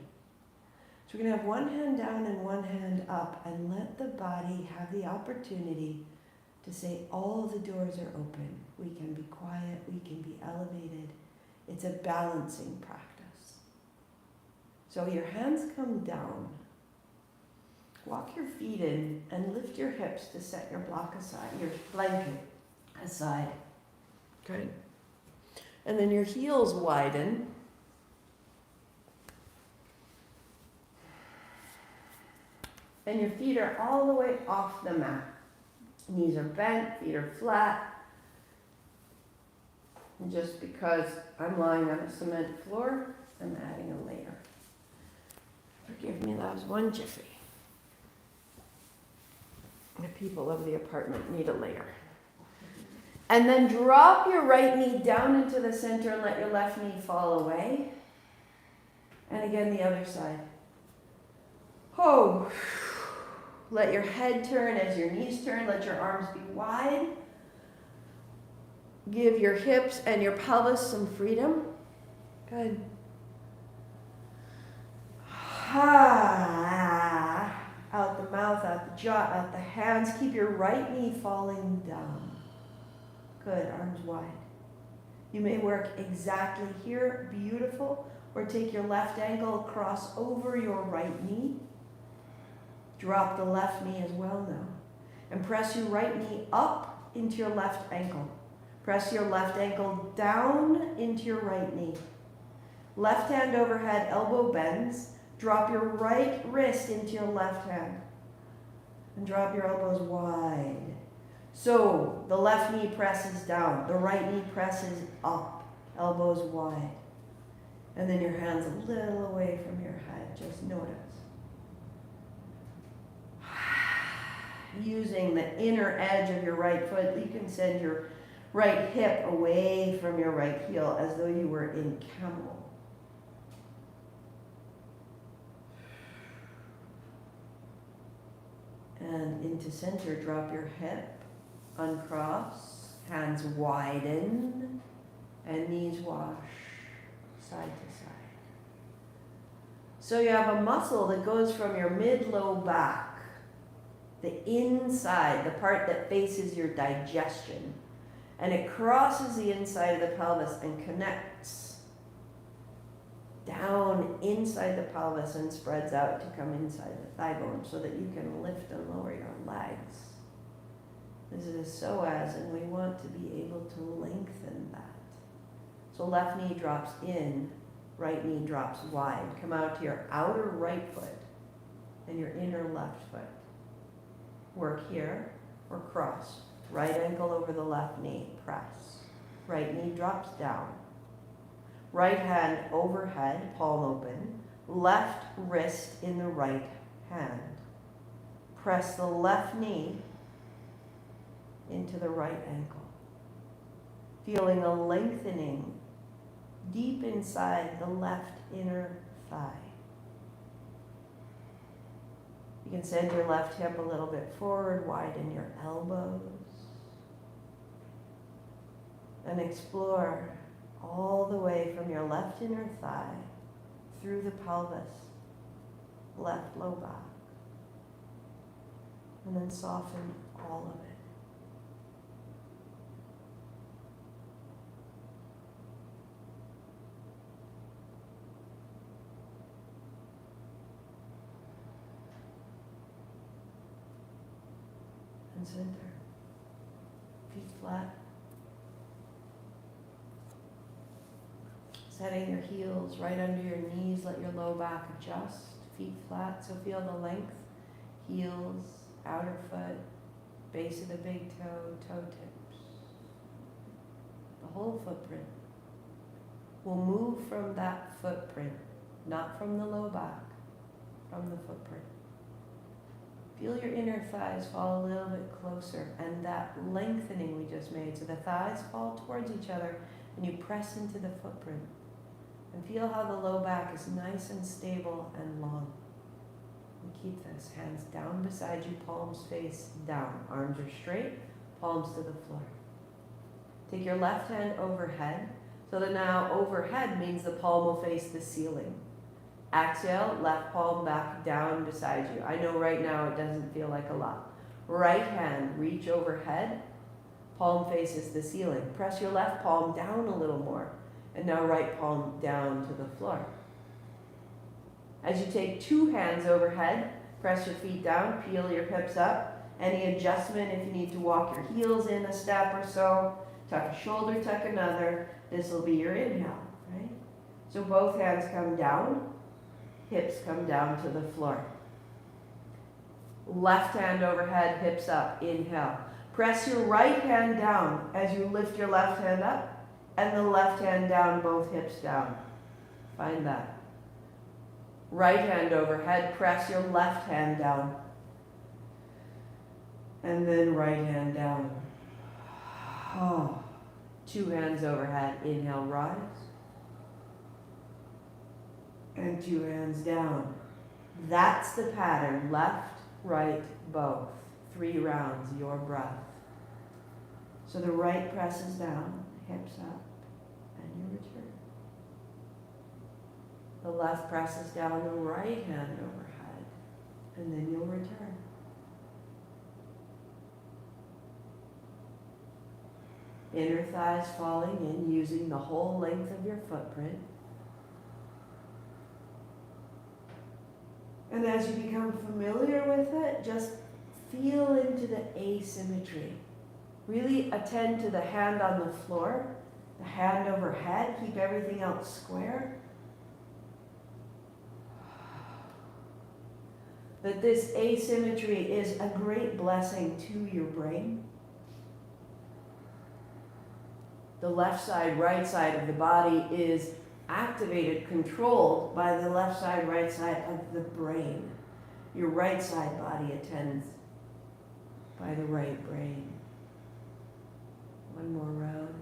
So we're going to have one hand down and one hand up, and let the body have the opportunity to say all the doors are open. We can be quiet, we can be elevated. It's a balancing practice. So your hands come down. Walk your feet in and lift your hips to set your block aside, your blanket aside. Good. And then your heels widen. And your feet are all the way off the mat. Knees are bent, feet are flat. And just because I'm lying on a cement floor, I'm adding a layer. Forgive me, that was one jiffy. The people of the apartment need a layer. And then drop your right knee down into the center and let your left knee fall away. And again, the other side. Oh. Let your head turn as your knees turn. Let your arms be wide. Give your hips and your pelvis some freedom. Good. Out the mouth, out the jaw, out the hands. Keep your right knee falling down. Good, arms wide. You may work exactly here, beautiful, or take your left ankle, cross over your right knee. Drop the left knee as well now. And press your right knee up into your left ankle. Press your left ankle down into your right knee. Left hand overhead, elbow bends. Drop your right wrist into your left hand. And drop your elbows wide. So the left knee presses down. The right knee presses up. Elbows wide. And then your hands a little away from your head. Just notice. Using the inner edge of your right foot, you can send your right hip away from your right heel as though you were in camel. And into center, drop your hip, uncross, hands widen, and knees wash side to side. So you have a muscle that goes from your mid-low back, the inside, the part that faces your digestion, and it crosses the inside of the pelvis and connects down inside the pelvis and spreads out to come inside the thigh bone so that you can lift and lower your legs. This is psoas, and we want to be able to lengthen that. So left knee drops in, right knee drops wide. Come out to your outer right foot and your inner left foot. Work here or cross. Right ankle over the left knee, press. Right knee drops down. Right hand overhead, palm open. Left wrist in the right hand. Press the left knee into the right ankle. Feeling a lengthening deep inside the left inner thigh. You can send your left hip a little bit forward, widen your elbows, and explore all the way from your left inner thigh through the pelvis, left low back, and then soften all of it. And center. Feet flat. Setting your heels right under your knees. Let your low back adjust. Feet flat, so feel the length. Heels, outer foot, base of the big toe, toe tips. The whole footprint. We'll move from that footprint, not from the low back, from the footprint. Feel your inner thighs fall a little bit closer, and that lengthening we just made. So the thighs fall towards each other, and you press into the footprint. And feel how the low back is nice and stable and long. And keep this. Hands down beside you, palms face down. Arms are straight, palms to the floor. Take your left hand overhead. So that now overhead means the palm will face the ceiling. Exhale, left palm back down beside you. I know right now it doesn't feel like a lot. Right hand, reach overhead. Palm faces the ceiling. Press your left palm down a little more. And now right palm down to the floor. As you take two hands overhead, press your feet down, peel your hips up. Any adjustment if you need to walk your heels in a step or so. Tuck a shoulder, tuck another. This will be your inhale, right? So both hands come down, hips come down to the floor. Left hand overhead, hips up, inhale. Press your right hand down as you lift your left hand up, and the left hand down, both hips down. Find that. Right hand overhead, press your left hand down. And then right hand down. Oh. Two hands overhead, inhale, rise. And two hands down. That's the pattern, left, right, both. 3 rounds, your breath. So the right presses down, hips up, and you return. The left presses down, the right hand overhead, and then you'll return. Inner thighs falling in, using the whole length of your footprint. And as you become familiar with it, just feel into the asymmetry. Really attend to the hand on the floor, the hand overhead, keep everything else square. That this asymmetry is a great blessing to your brain. The left side, right side of the body is activated, controlled by the left side, right side of the brain. Your right side body attends by the right brain. One more round.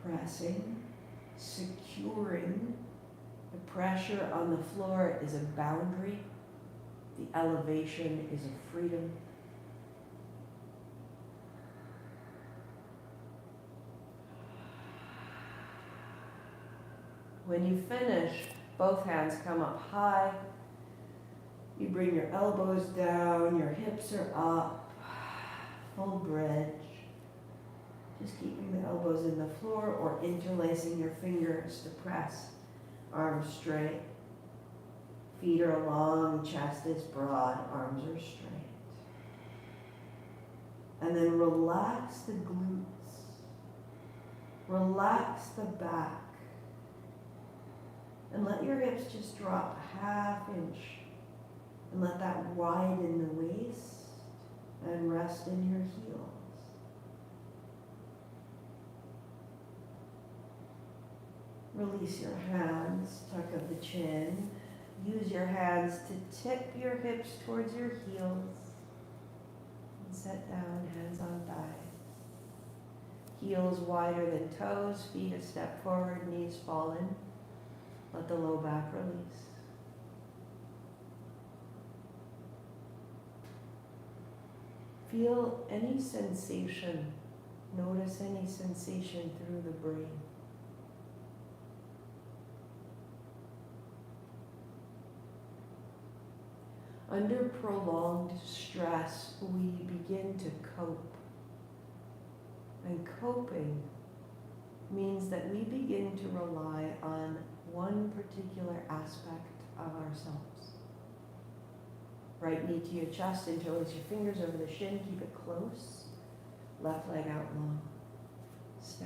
Pressing, securing. The pressure on the floor is a boundary. The elevation is a freedom. When you finish, both hands come up high. You bring your elbows down, your hips are up, full bridge. Just keeping the elbows in the floor or interlacing your fingers to press. Arms straight. Feet are long, chest is broad, arms are straight. And then relax the glutes. Relax the back. And let your hips just drop a ½ inch. And let that widen the waist and rest in your heels. Release your hands, tuck up the chin. Use your hands to tip your hips towards your heels. And set down, hands on thighs. Heels wider than toes, feet a step forward, knees fall in. Let the low back release. Feel any sensation. Notice any sensation through the brain. Under prolonged stress, we begin to cope. And coping means that we begin to rely on one particular aspect of ourselves. Right knee to your chest, interlace your fingers over the shin, keep it close. Left leg out long. Stay.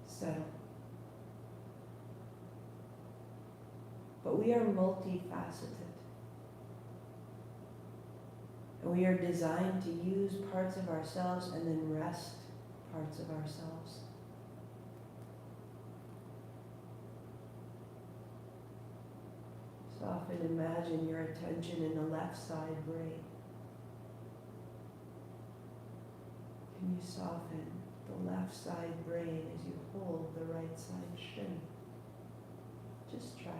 Settle. But we are multifaceted. And we are designed to use parts of ourselves and then rest parts of ourselves. So often imagine your attention in the left side brain. Can you soften the left side brain as you hold the right side shin? Just try.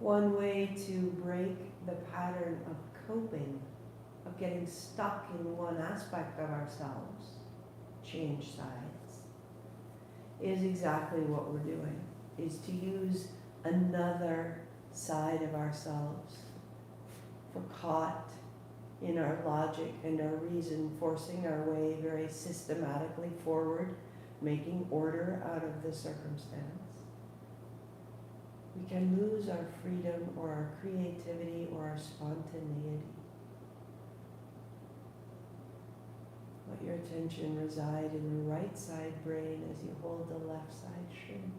One way to break the pattern of coping, of getting stuck in one aspect of ourselves, change sides, is exactly what we're doing, is to use another side of ourselves. If we're caught in our logic and our reason, forcing our way very systematically forward, making order out of the circumstance, we can lose our freedom or our creativity or our spontaneity. Let your attention reside in the right side brain as you hold the left side shin.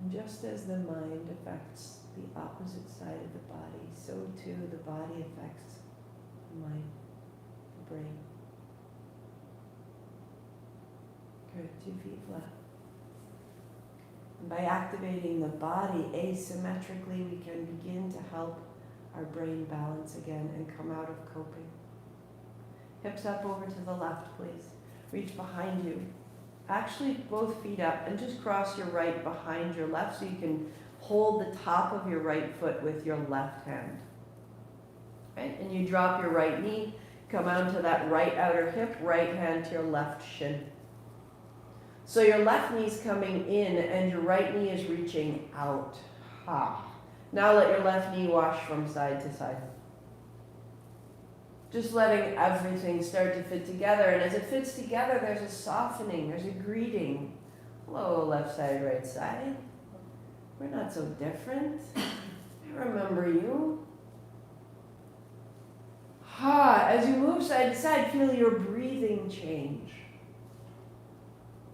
And just as the mind affects the opposite side of the body, so too the body affects the mind, the brain. Good, 2 feet flat. And by activating the body asymmetrically, we can begin to help our brain balance again and come out of coping. Hips up over to the left, please. Reach behind you. Actually, both feet up, and just cross your right behind your left so you can hold the top of your right foot with your left hand. Right? And you drop your right knee, come onto that right outer hip, right hand to your left shin. So your left knee's coming in and your right knee is reaching out. Ha. Now let your left knee wash from side to side. Just letting everything start to fit together. And as it fits together, there's a softening, there's a greeting. Hello, left side, right side. We're not so different. I remember you. Ha. As you move side to side, feel your breathing change.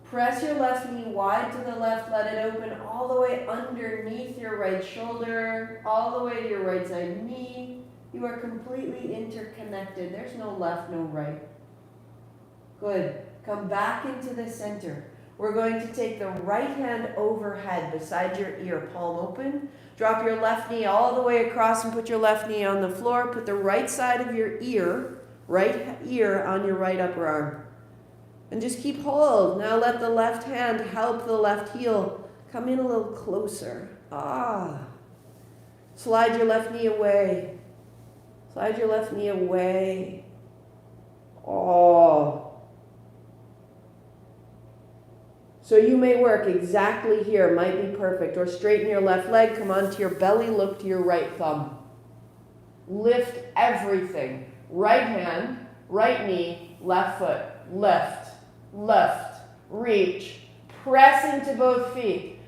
Press your left knee wide to the left, let it open all the way underneath your right shoulder, all the way to your right side knee. You are completely interconnected. There's no left, no right. Good. Come back into the center. We're going to take the right hand overhead beside your ear, palm open. Drop your left knee all the way across and put your left knee on the floor. Put the right side of your ear, right ear on your right upper arm. And just keep hold. Now let the left hand help the left heel come in a little closer. Ah. Slide your left knee away. Slide your left knee away. Oh. So you may work exactly here, might be perfect. Or straighten your left leg, come onto your belly, look to your right thumb. Lift everything. Right hand, right knee, left foot, lift. Lift, reach, press into both feet,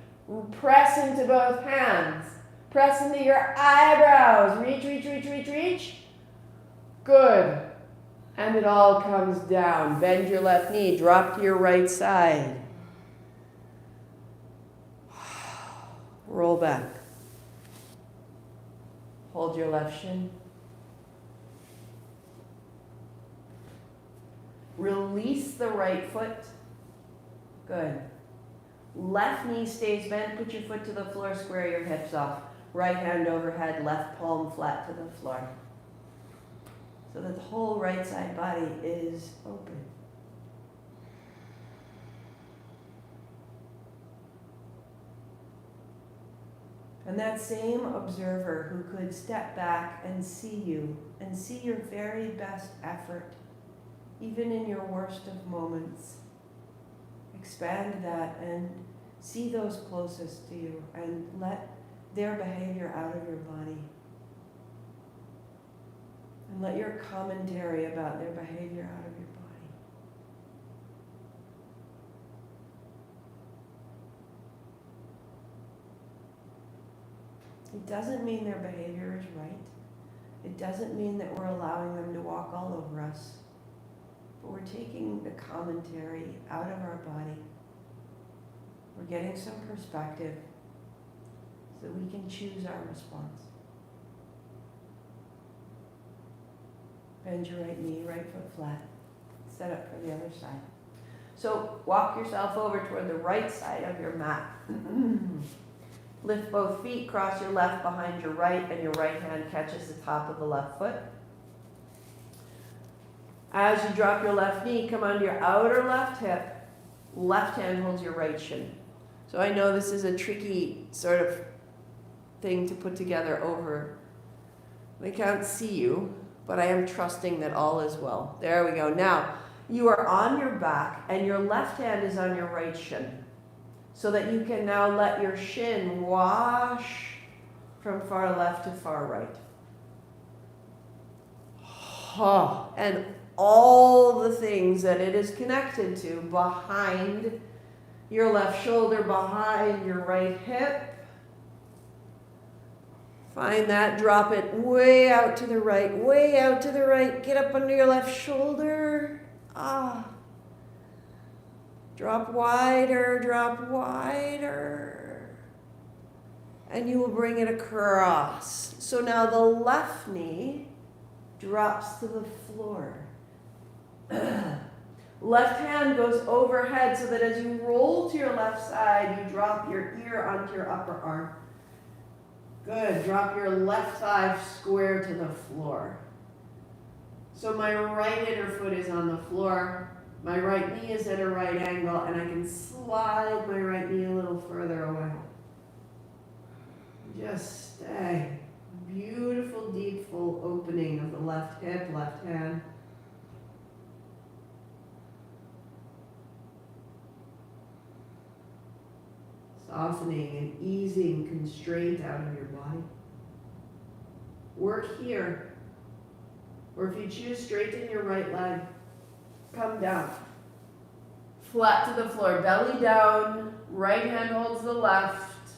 press into both hands, press into your eyebrows, reach, reach, reach, reach, reach. Good. And it all comes down. Bend your left knee, drop to your right side. Roll back. Hold your left shin. Release the right foot. Good. Left knee stays bent. Put your foot to the floor. Square your hips off. Right hand overhead. Left palm flat to the floor. So that the whole right side body is open. And that same observer who could step back and see you and see your very best effort, even in your worst of moments, expand that and see those closest to you and let their behavior out of your body. And let your commentary about their behavior out of your body. It doesn't mean their behavior is right. It doesn't mean that we're allowing them to walk all over us. But we're taking the commentary out of our body. We're getting some perspective so we can choose our response. Bend your right knee, right foot flat. Set up for the other side. So walk yourself over toward the right side of your mat. Lift both feet, cross your left behind your right, and your right hand catches the top of the left foot. As you drop your left knee, come onto your outer left hip. Left hand holds your right shin. So I know this is a tricky sort of thing to put together over. I can't see you, but I am trusting that all is well. There we go. Now, you are on your back and your left hand is on your right shin. So that you can now let your shin wash from far left to far right. And all the things that it is connected to behind your left shoulder, behind your right hip. Find that, drop it way out to the right, way out to the right. Get up under your left shoulder. Drop wider, drop wider. And you will bring it across. So now the left knee drops to the floor. Left hand goes overhead so that as you roll to your left side, you drop your ear onto your upper arm. Good. Drop your left thigh square to the floor. So my right inner foot is on the floor. My right knee is at a right angle, and I can slide my right knee a little further away. Just stay. Beautiful, deep, full opening of the left hip, left hand. Softening and easing constraint out of your body. Work here. Or if you choose, straighten your right leg. Come down. Flat to the floor, belly down, right hand holds the left,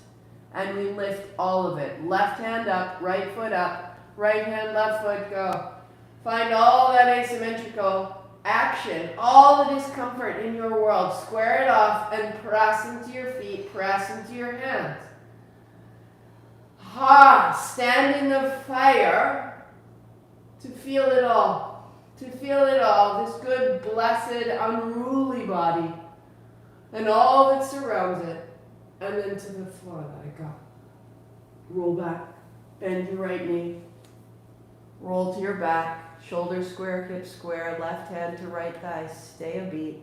and we lift all of it. Left hand up, right hand, left foot, go. Find all that asymmetrical action, all the discomfort in your world. Square it off and press into your feet, press into your hands. Stand in the fire to feel it all. To feel it all, this good, blessed, unruly body, and all that surrounds it, and then to the floor, let it go. Roll back, bend your right knee, roll to your back, shoulder square, hip square, left hand to right thigh, stay a beat.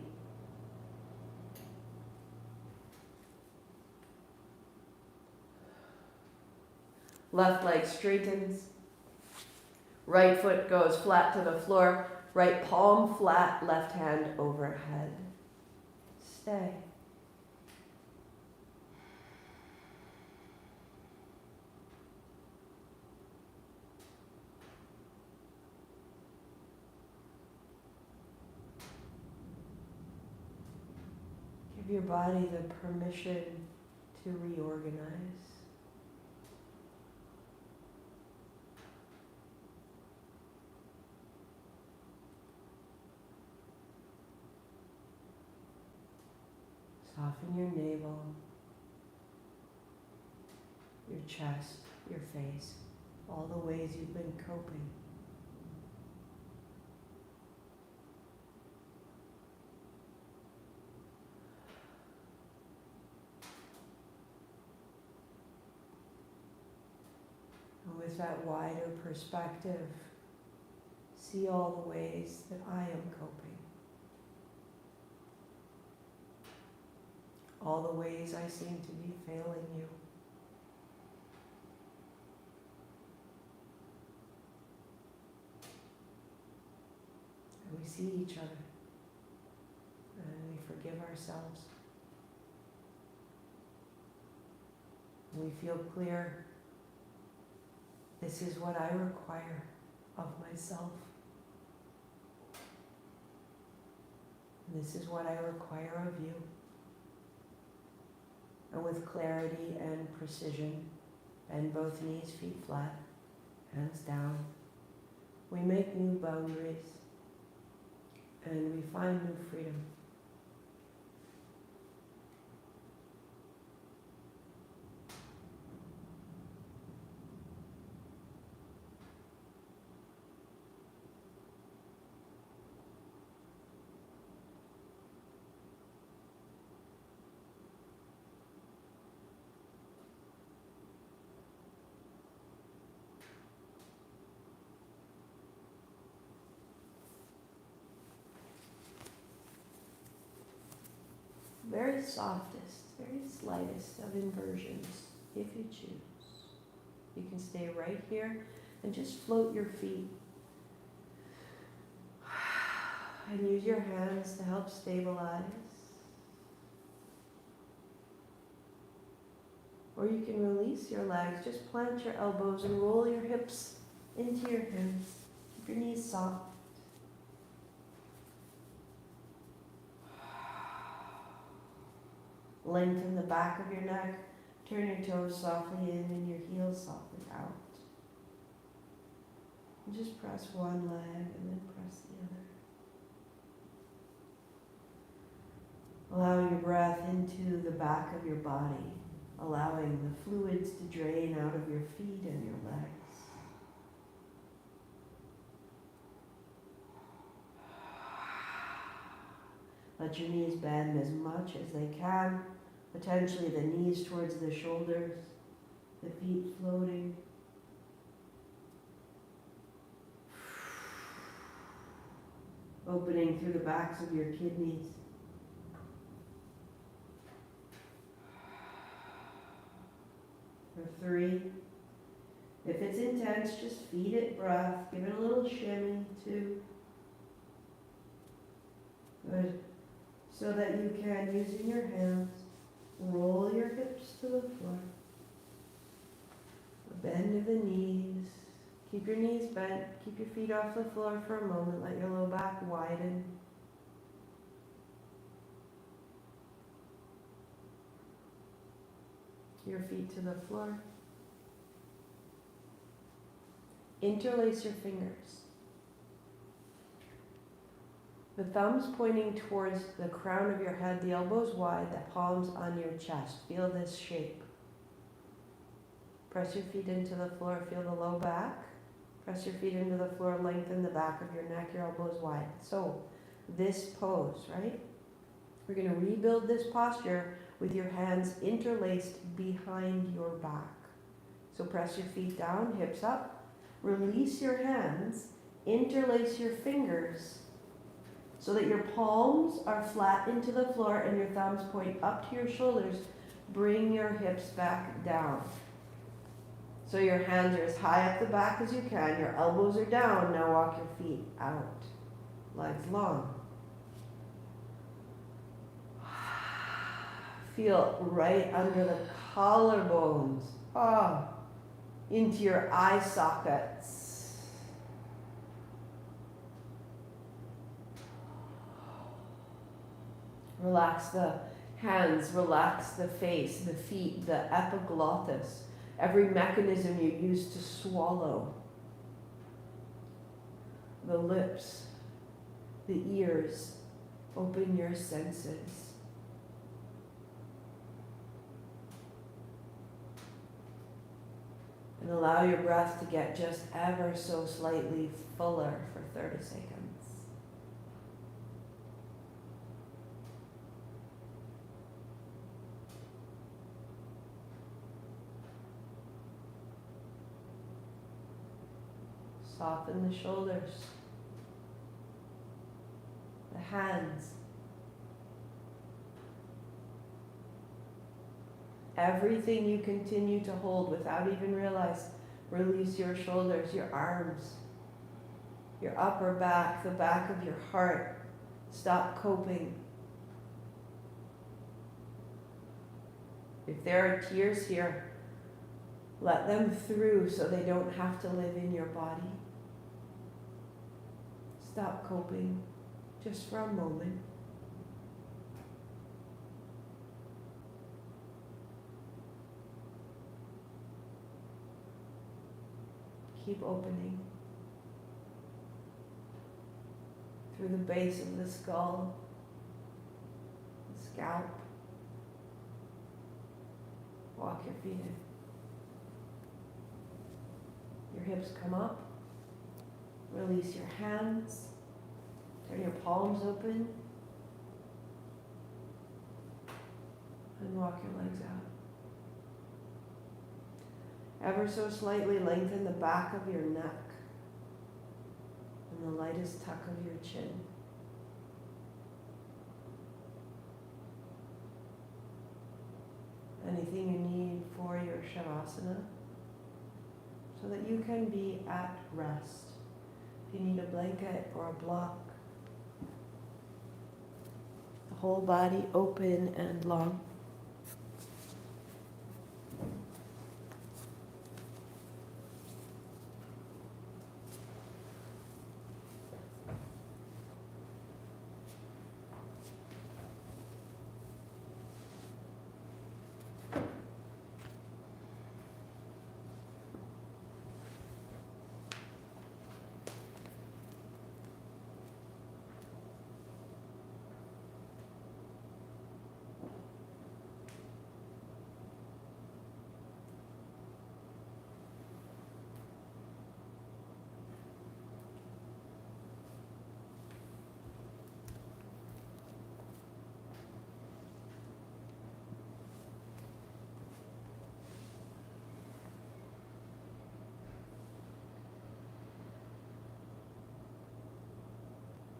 Left leg straightens. Right foot goes flat to the floor, right palm flat, left hand overhead. Stay. Give your body the permission to reorganize. Soften your navel, your chest, your face, all the ways you've been coping. And with that wider perspective, see all the ways that I am coping. All the ways I seem to be failing you. And we see each other. And we forgive ourselves. And we feel clear. This is what I require of myself. And this is what I require of you. And with clarity and precision, bend both knees, feet flat, hands down. We make new boundaries, and we find new freedom. very softest, very slightest of inversions, if you choose. You can stay right here and just float your feet. And use your hands to help stabilize. Or you can release your legs, just plant your elbows and roll your hips into your hands. Keep your knees soft. Lengthen the back of your neck. Turn your toes softly in and your heels softly out. And just press one leg and then press the other. Allow your breath into the back of your body, allowing the fluids to drain out of your feet and your legs. Let your knees bend as much as they can, potentially the knees towards the shoulders, the feet floating. Opening through the backs of your kidneys. For 3. If it's intense, just feed it breath. Give it a little shimmy. 2. Good. So that you can, using your hands, roll your hips to the floor. A bend of the knees. Keep your knees bent. Keep your feet off the floor for a moment. Let your low back widen. Your feet to the floor. Interlace your fingers. The thumbs pointing towards the crown of your head, the elbows wide, the palms on your chest. Feel this shape. Press your feet into the floor. Feel the low back. Press your feet into the floor. Lengthen the back of your neck, your elbows wide. So, this pose, right? We're going to rebuild this posture with your hands interlaced behind your back. So press your feet down, hips up. Release your hands. Interlace your fingers so that your palms are flat into the floor and your thumbs point up to your shoulders. Bring your hips back down. So your hands are as high up the back as you can. Your elbows are down. Now walk your feet out. Legs long. Feel right under the collarbones. Into your eye sockets. Relax the hands, relax the face, the feet, the epiglottis, every mechanism you use to swallow. The lips, the ears, open your senses. And allow your breath to get just ever so slightly fuller for 30 seconds. Soften the shoulders, the hands. Everything you continue to hold without even realize. Release your shoulders, your arms, your upper back, the back of your heart. Stop coping. If there are tears here, let them through so they don't have to live in your body. Stop coping just for a moment. Keep opening through the base of the skull, the scalp. Walk your feet in. Your hips come up. Release your hands. Turn your palms open. And walk your legs out. Ever so slightly lengthen the back of your neck and the lightest tuck of your chin. anything you need for your Shavasana so that you can be at rest. If you need a blanket or a block, the whole body open and long.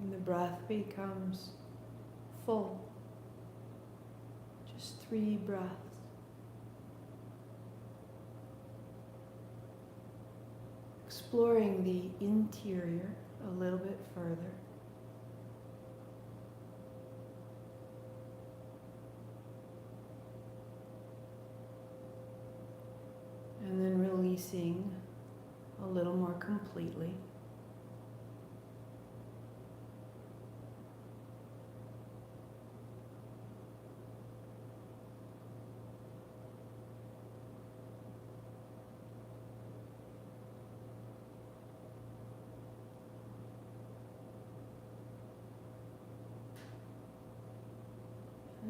And the breath becomes full. Just 3 breaths. Exploring the interior a little bit further. And then releasing a little more completely.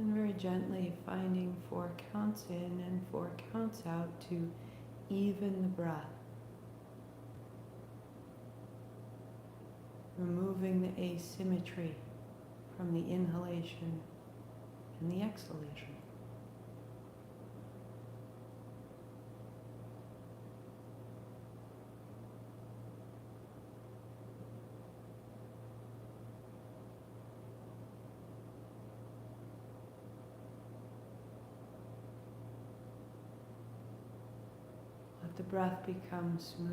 And very gently finding 4 counts in and 4 counts out to even the breath. Removing the asymmetry from the inhalation and the exhalation. Let the breath become smooth.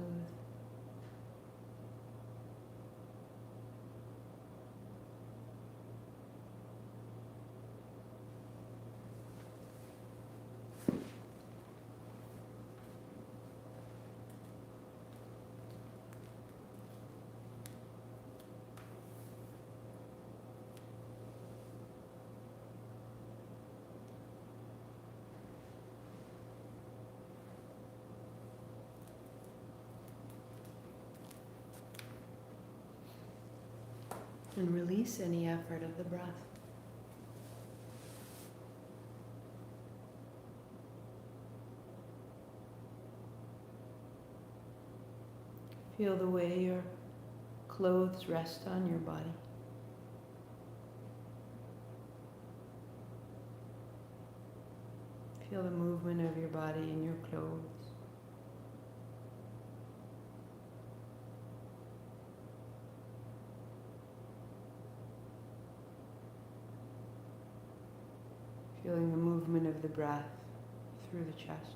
And release any effort of the breath. Feel the way your clothes rest on your body. Feel the movement of your body in your clothes. Feeling the movement of the breath through the chest,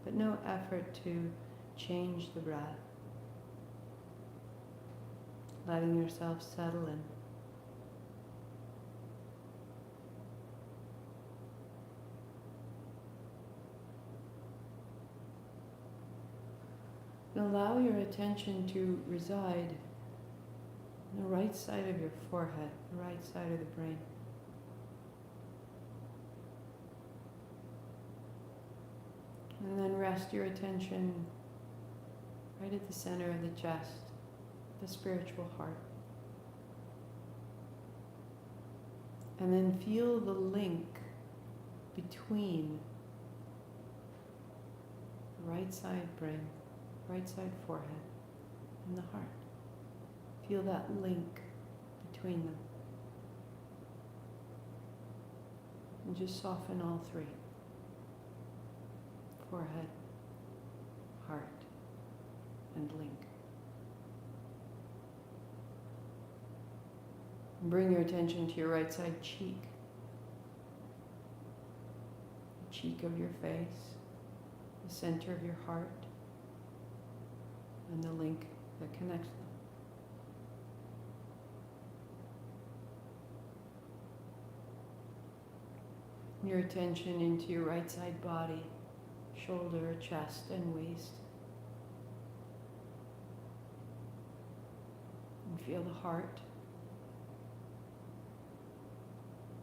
but no effort to change the breath. Letting yourself settle in. And allow your attention to reside on the right side of your forehead, the right side of the brain. And then rest your attention right at the center of the chest, the spiritual heart. And then feel the link between the right side brain, right side forehead, and the heart. Feel that link between them. And just soften all 3. Forehead, heart, and link. And bring your attention to your right side cheek. The cheek of your face, the center of your heart, and the link that connects them. Your attention into your right side body, shoulder, chest, and waist. And feel the heart.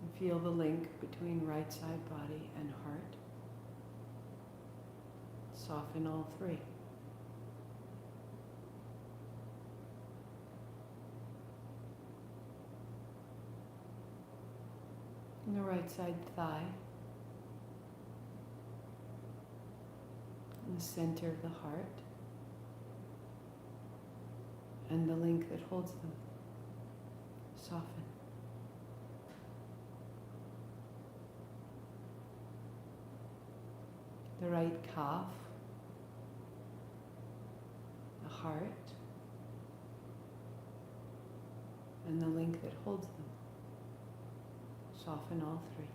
And feel the link between right side body and heart. Soften all three. And the right side thigh. And the center of the heart. And the link that holds them. Soften. The right calf. The heart. And the link that holds them. Soften all three.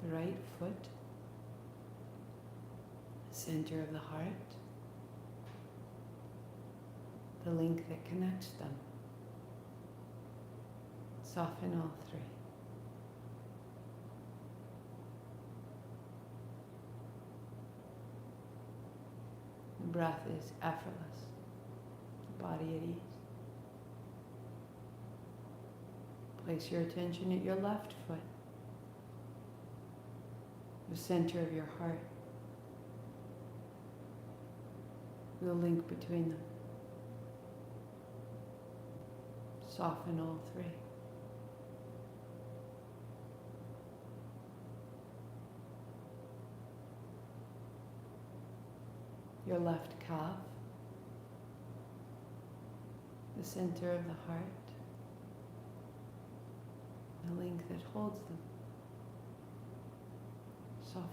The right foot, the center of the heart, the link that connects them. Soften all three. The breath is effortless, the body at ease. Place your attention at your left foot, the center of your heart, the link between them. Soften all three. Your left calf, the center of the heart, the link that holds them. Soften.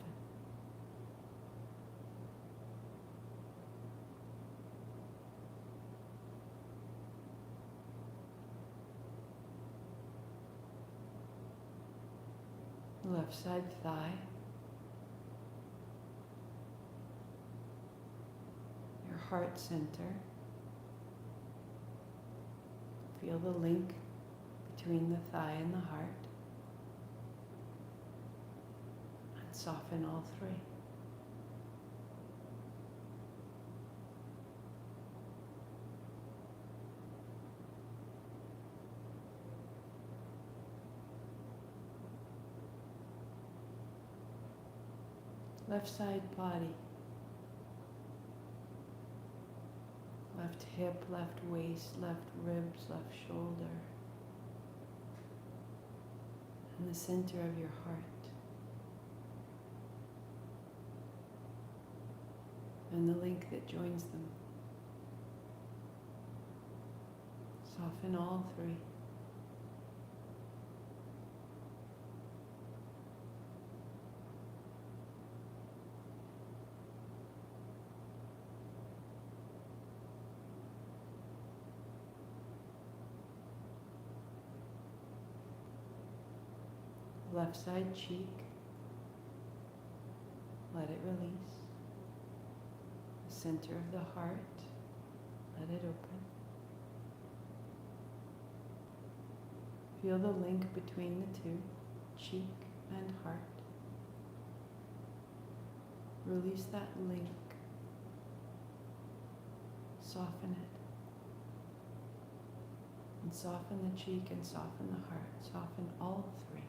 Left side thigh. Your heart center. Feel the link between the thigh and the heart. And soften all three. Left side body, left hip, left waist, left ribs, left shoulder, and the center of your heart, and the link that joins them. Soften all three. Left side cheek, let it release. The center of the heart, let it open. Feel the link between the two, cheek and heart. Release that link. Soften it. And soften the cheek and soften the heart. Soften all three.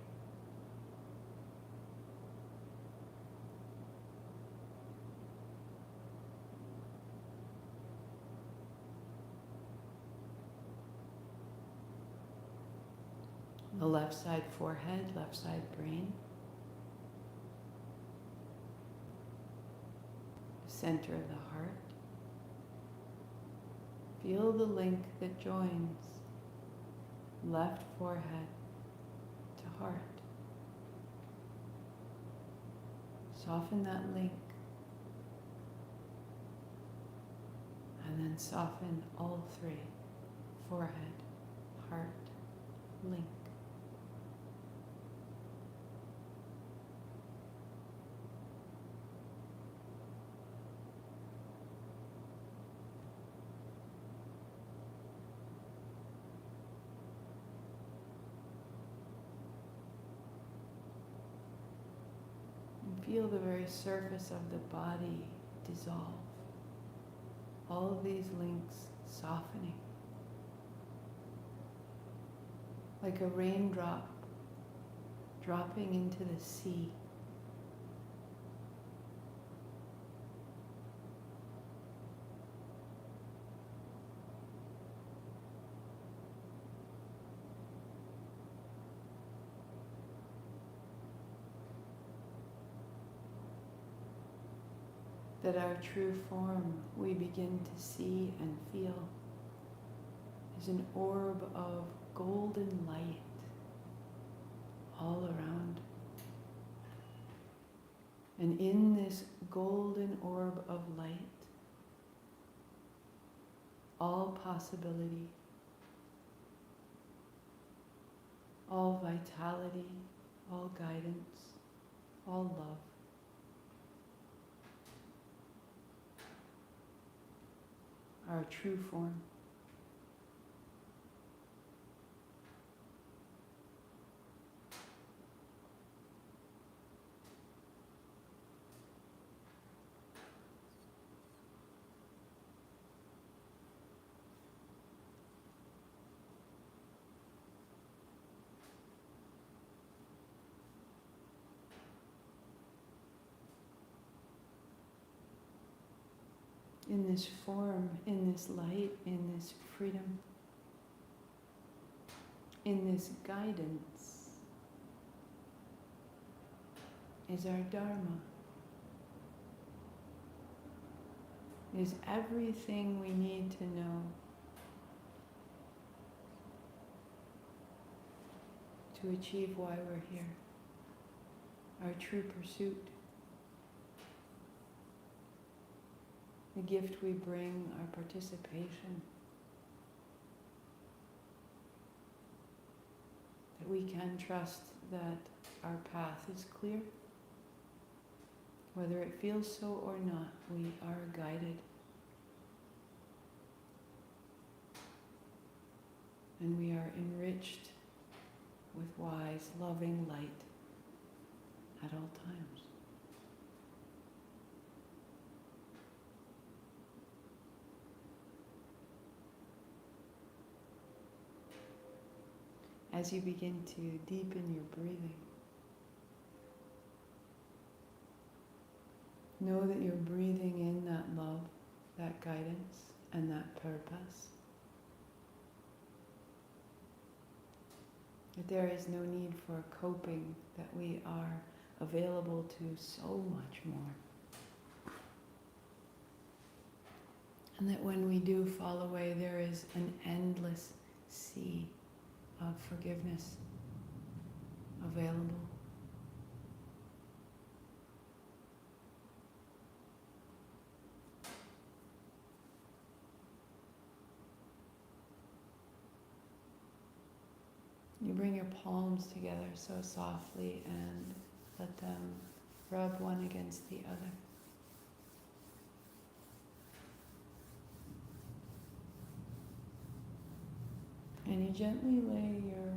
The left side forehead, left side brain. Center of the heart. Feel the link that joins left forehead to heart. Soften that link. And then soften all three. Forehead, heart link. And feel the very surface of the body dissolve. All of these links softening. Like a raindrop dropping into the sea. That our true form we begin to see and feel is an orb of golden light all around. And in this golden orb of light, all possibility, all vitality, all guidance, all love. Our true form. In this form, in this light, in this freedom, in this guidance is our Dharma, is everything we need to know to achieve why we're here, our true pursuit. The gift we bring, our participation, that we can trust that our path is clear. Whether it feels so or not, we are guided. And we are enriched with wise, loving light at all times. As you begin to deepen your breathing, know that you're breathing in that love, that guidance, and that purpose. That there is no need for coping, that we are available to so much more. And that when we do fall away, there is an endless sea of forgiveness available. You bring your palms together so softly and let them rub one against the other. And you gently lay your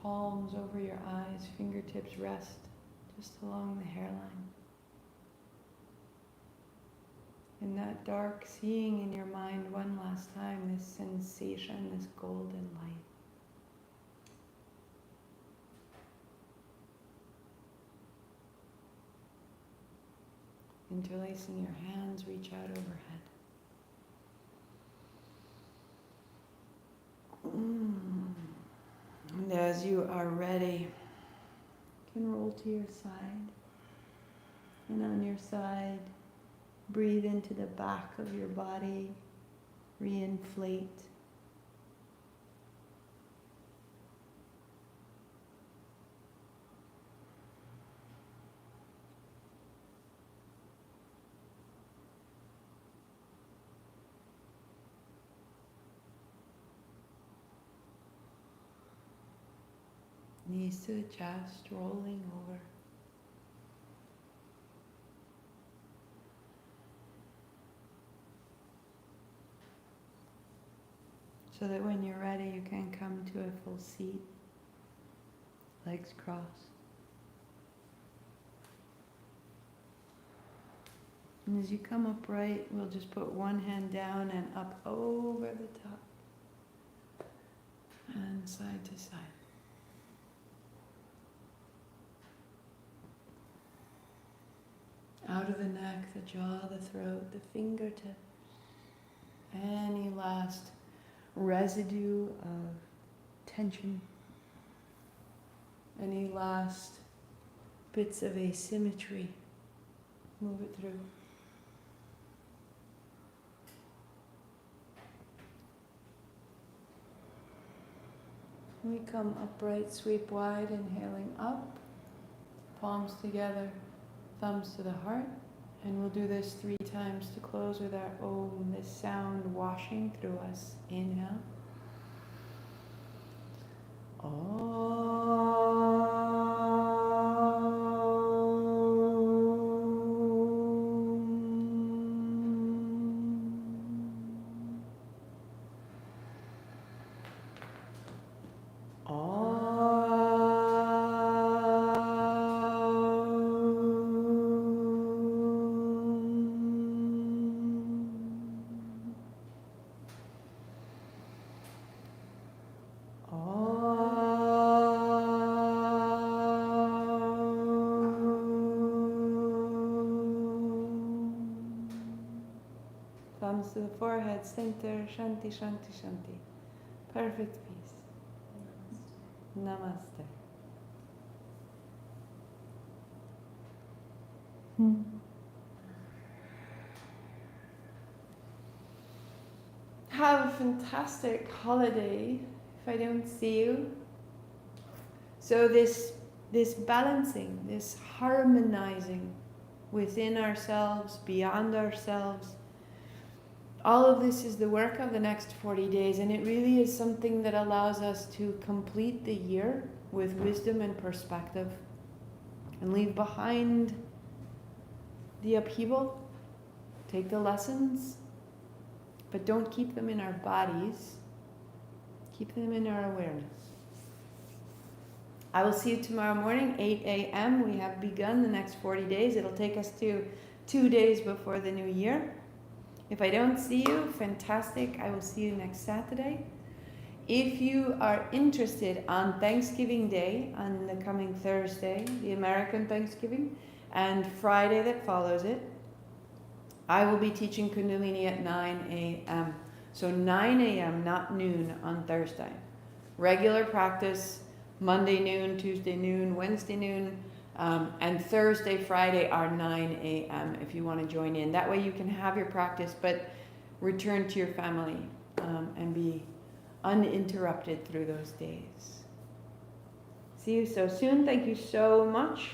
palms over your eyes, fingertips rest just along the hairline. In that dark, seeing in your mind one last time this sensation, this golden light. Interlacing your hands, reach out overhead. And as you are ready, you can roll to your side. And on your side, breathe into the back of your body, reinflate. Knees to the chest, rolling over. So that when you're ready, you can come to a full seat, legs crossed. And as you come upright, we'll just put one hand down and up over the top, and side to side. Out of the neck, the jaw, the throat, the fingertips. Any last residue of tension, any last bits of asymmetry, move it through. We come upright, sweep wide, inhaling up, palms together, thumbs to the heart, and we'll do this 3 times to close with our Om, this sound washing through us. Inhale. Thumbs to the forehead, center, shanti, shanti, shanti. Perfect peace. Namaste. Have a fantastic holiday if I don't see you. So this balancing, this harmonizing within ourselves, beyond ourselves, all of this is the work of the next 40 days, and it really is something that allows us to complete the year with wisdom and perspective and leave behind the upheaval, take the lessons, but don't keep them in our bodies, keep them in our awareness. I will see you tomorrow morning, 8 a.m. We have begun the next 40 days. It'll take us to 2 days before the new year. If I don't see you, fantastic. I will see you next Saturday. If you are interested on Thanksgiving Day, on the coming Thursday, the American Thanksgiving, and Friday that follows it, I will be teaching Kundalini at 9 a.m. So 9 a.m., not noon on Thursday. Regular practice, Monday noon, Tuesday noon, Wednesday noon, and Thursday, Friday are 9 a.m. if you want to join in. That way you can have your practice, but return to your family and be uninterrupted through those days. See you so soon. Thank you so much.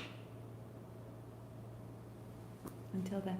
Until then.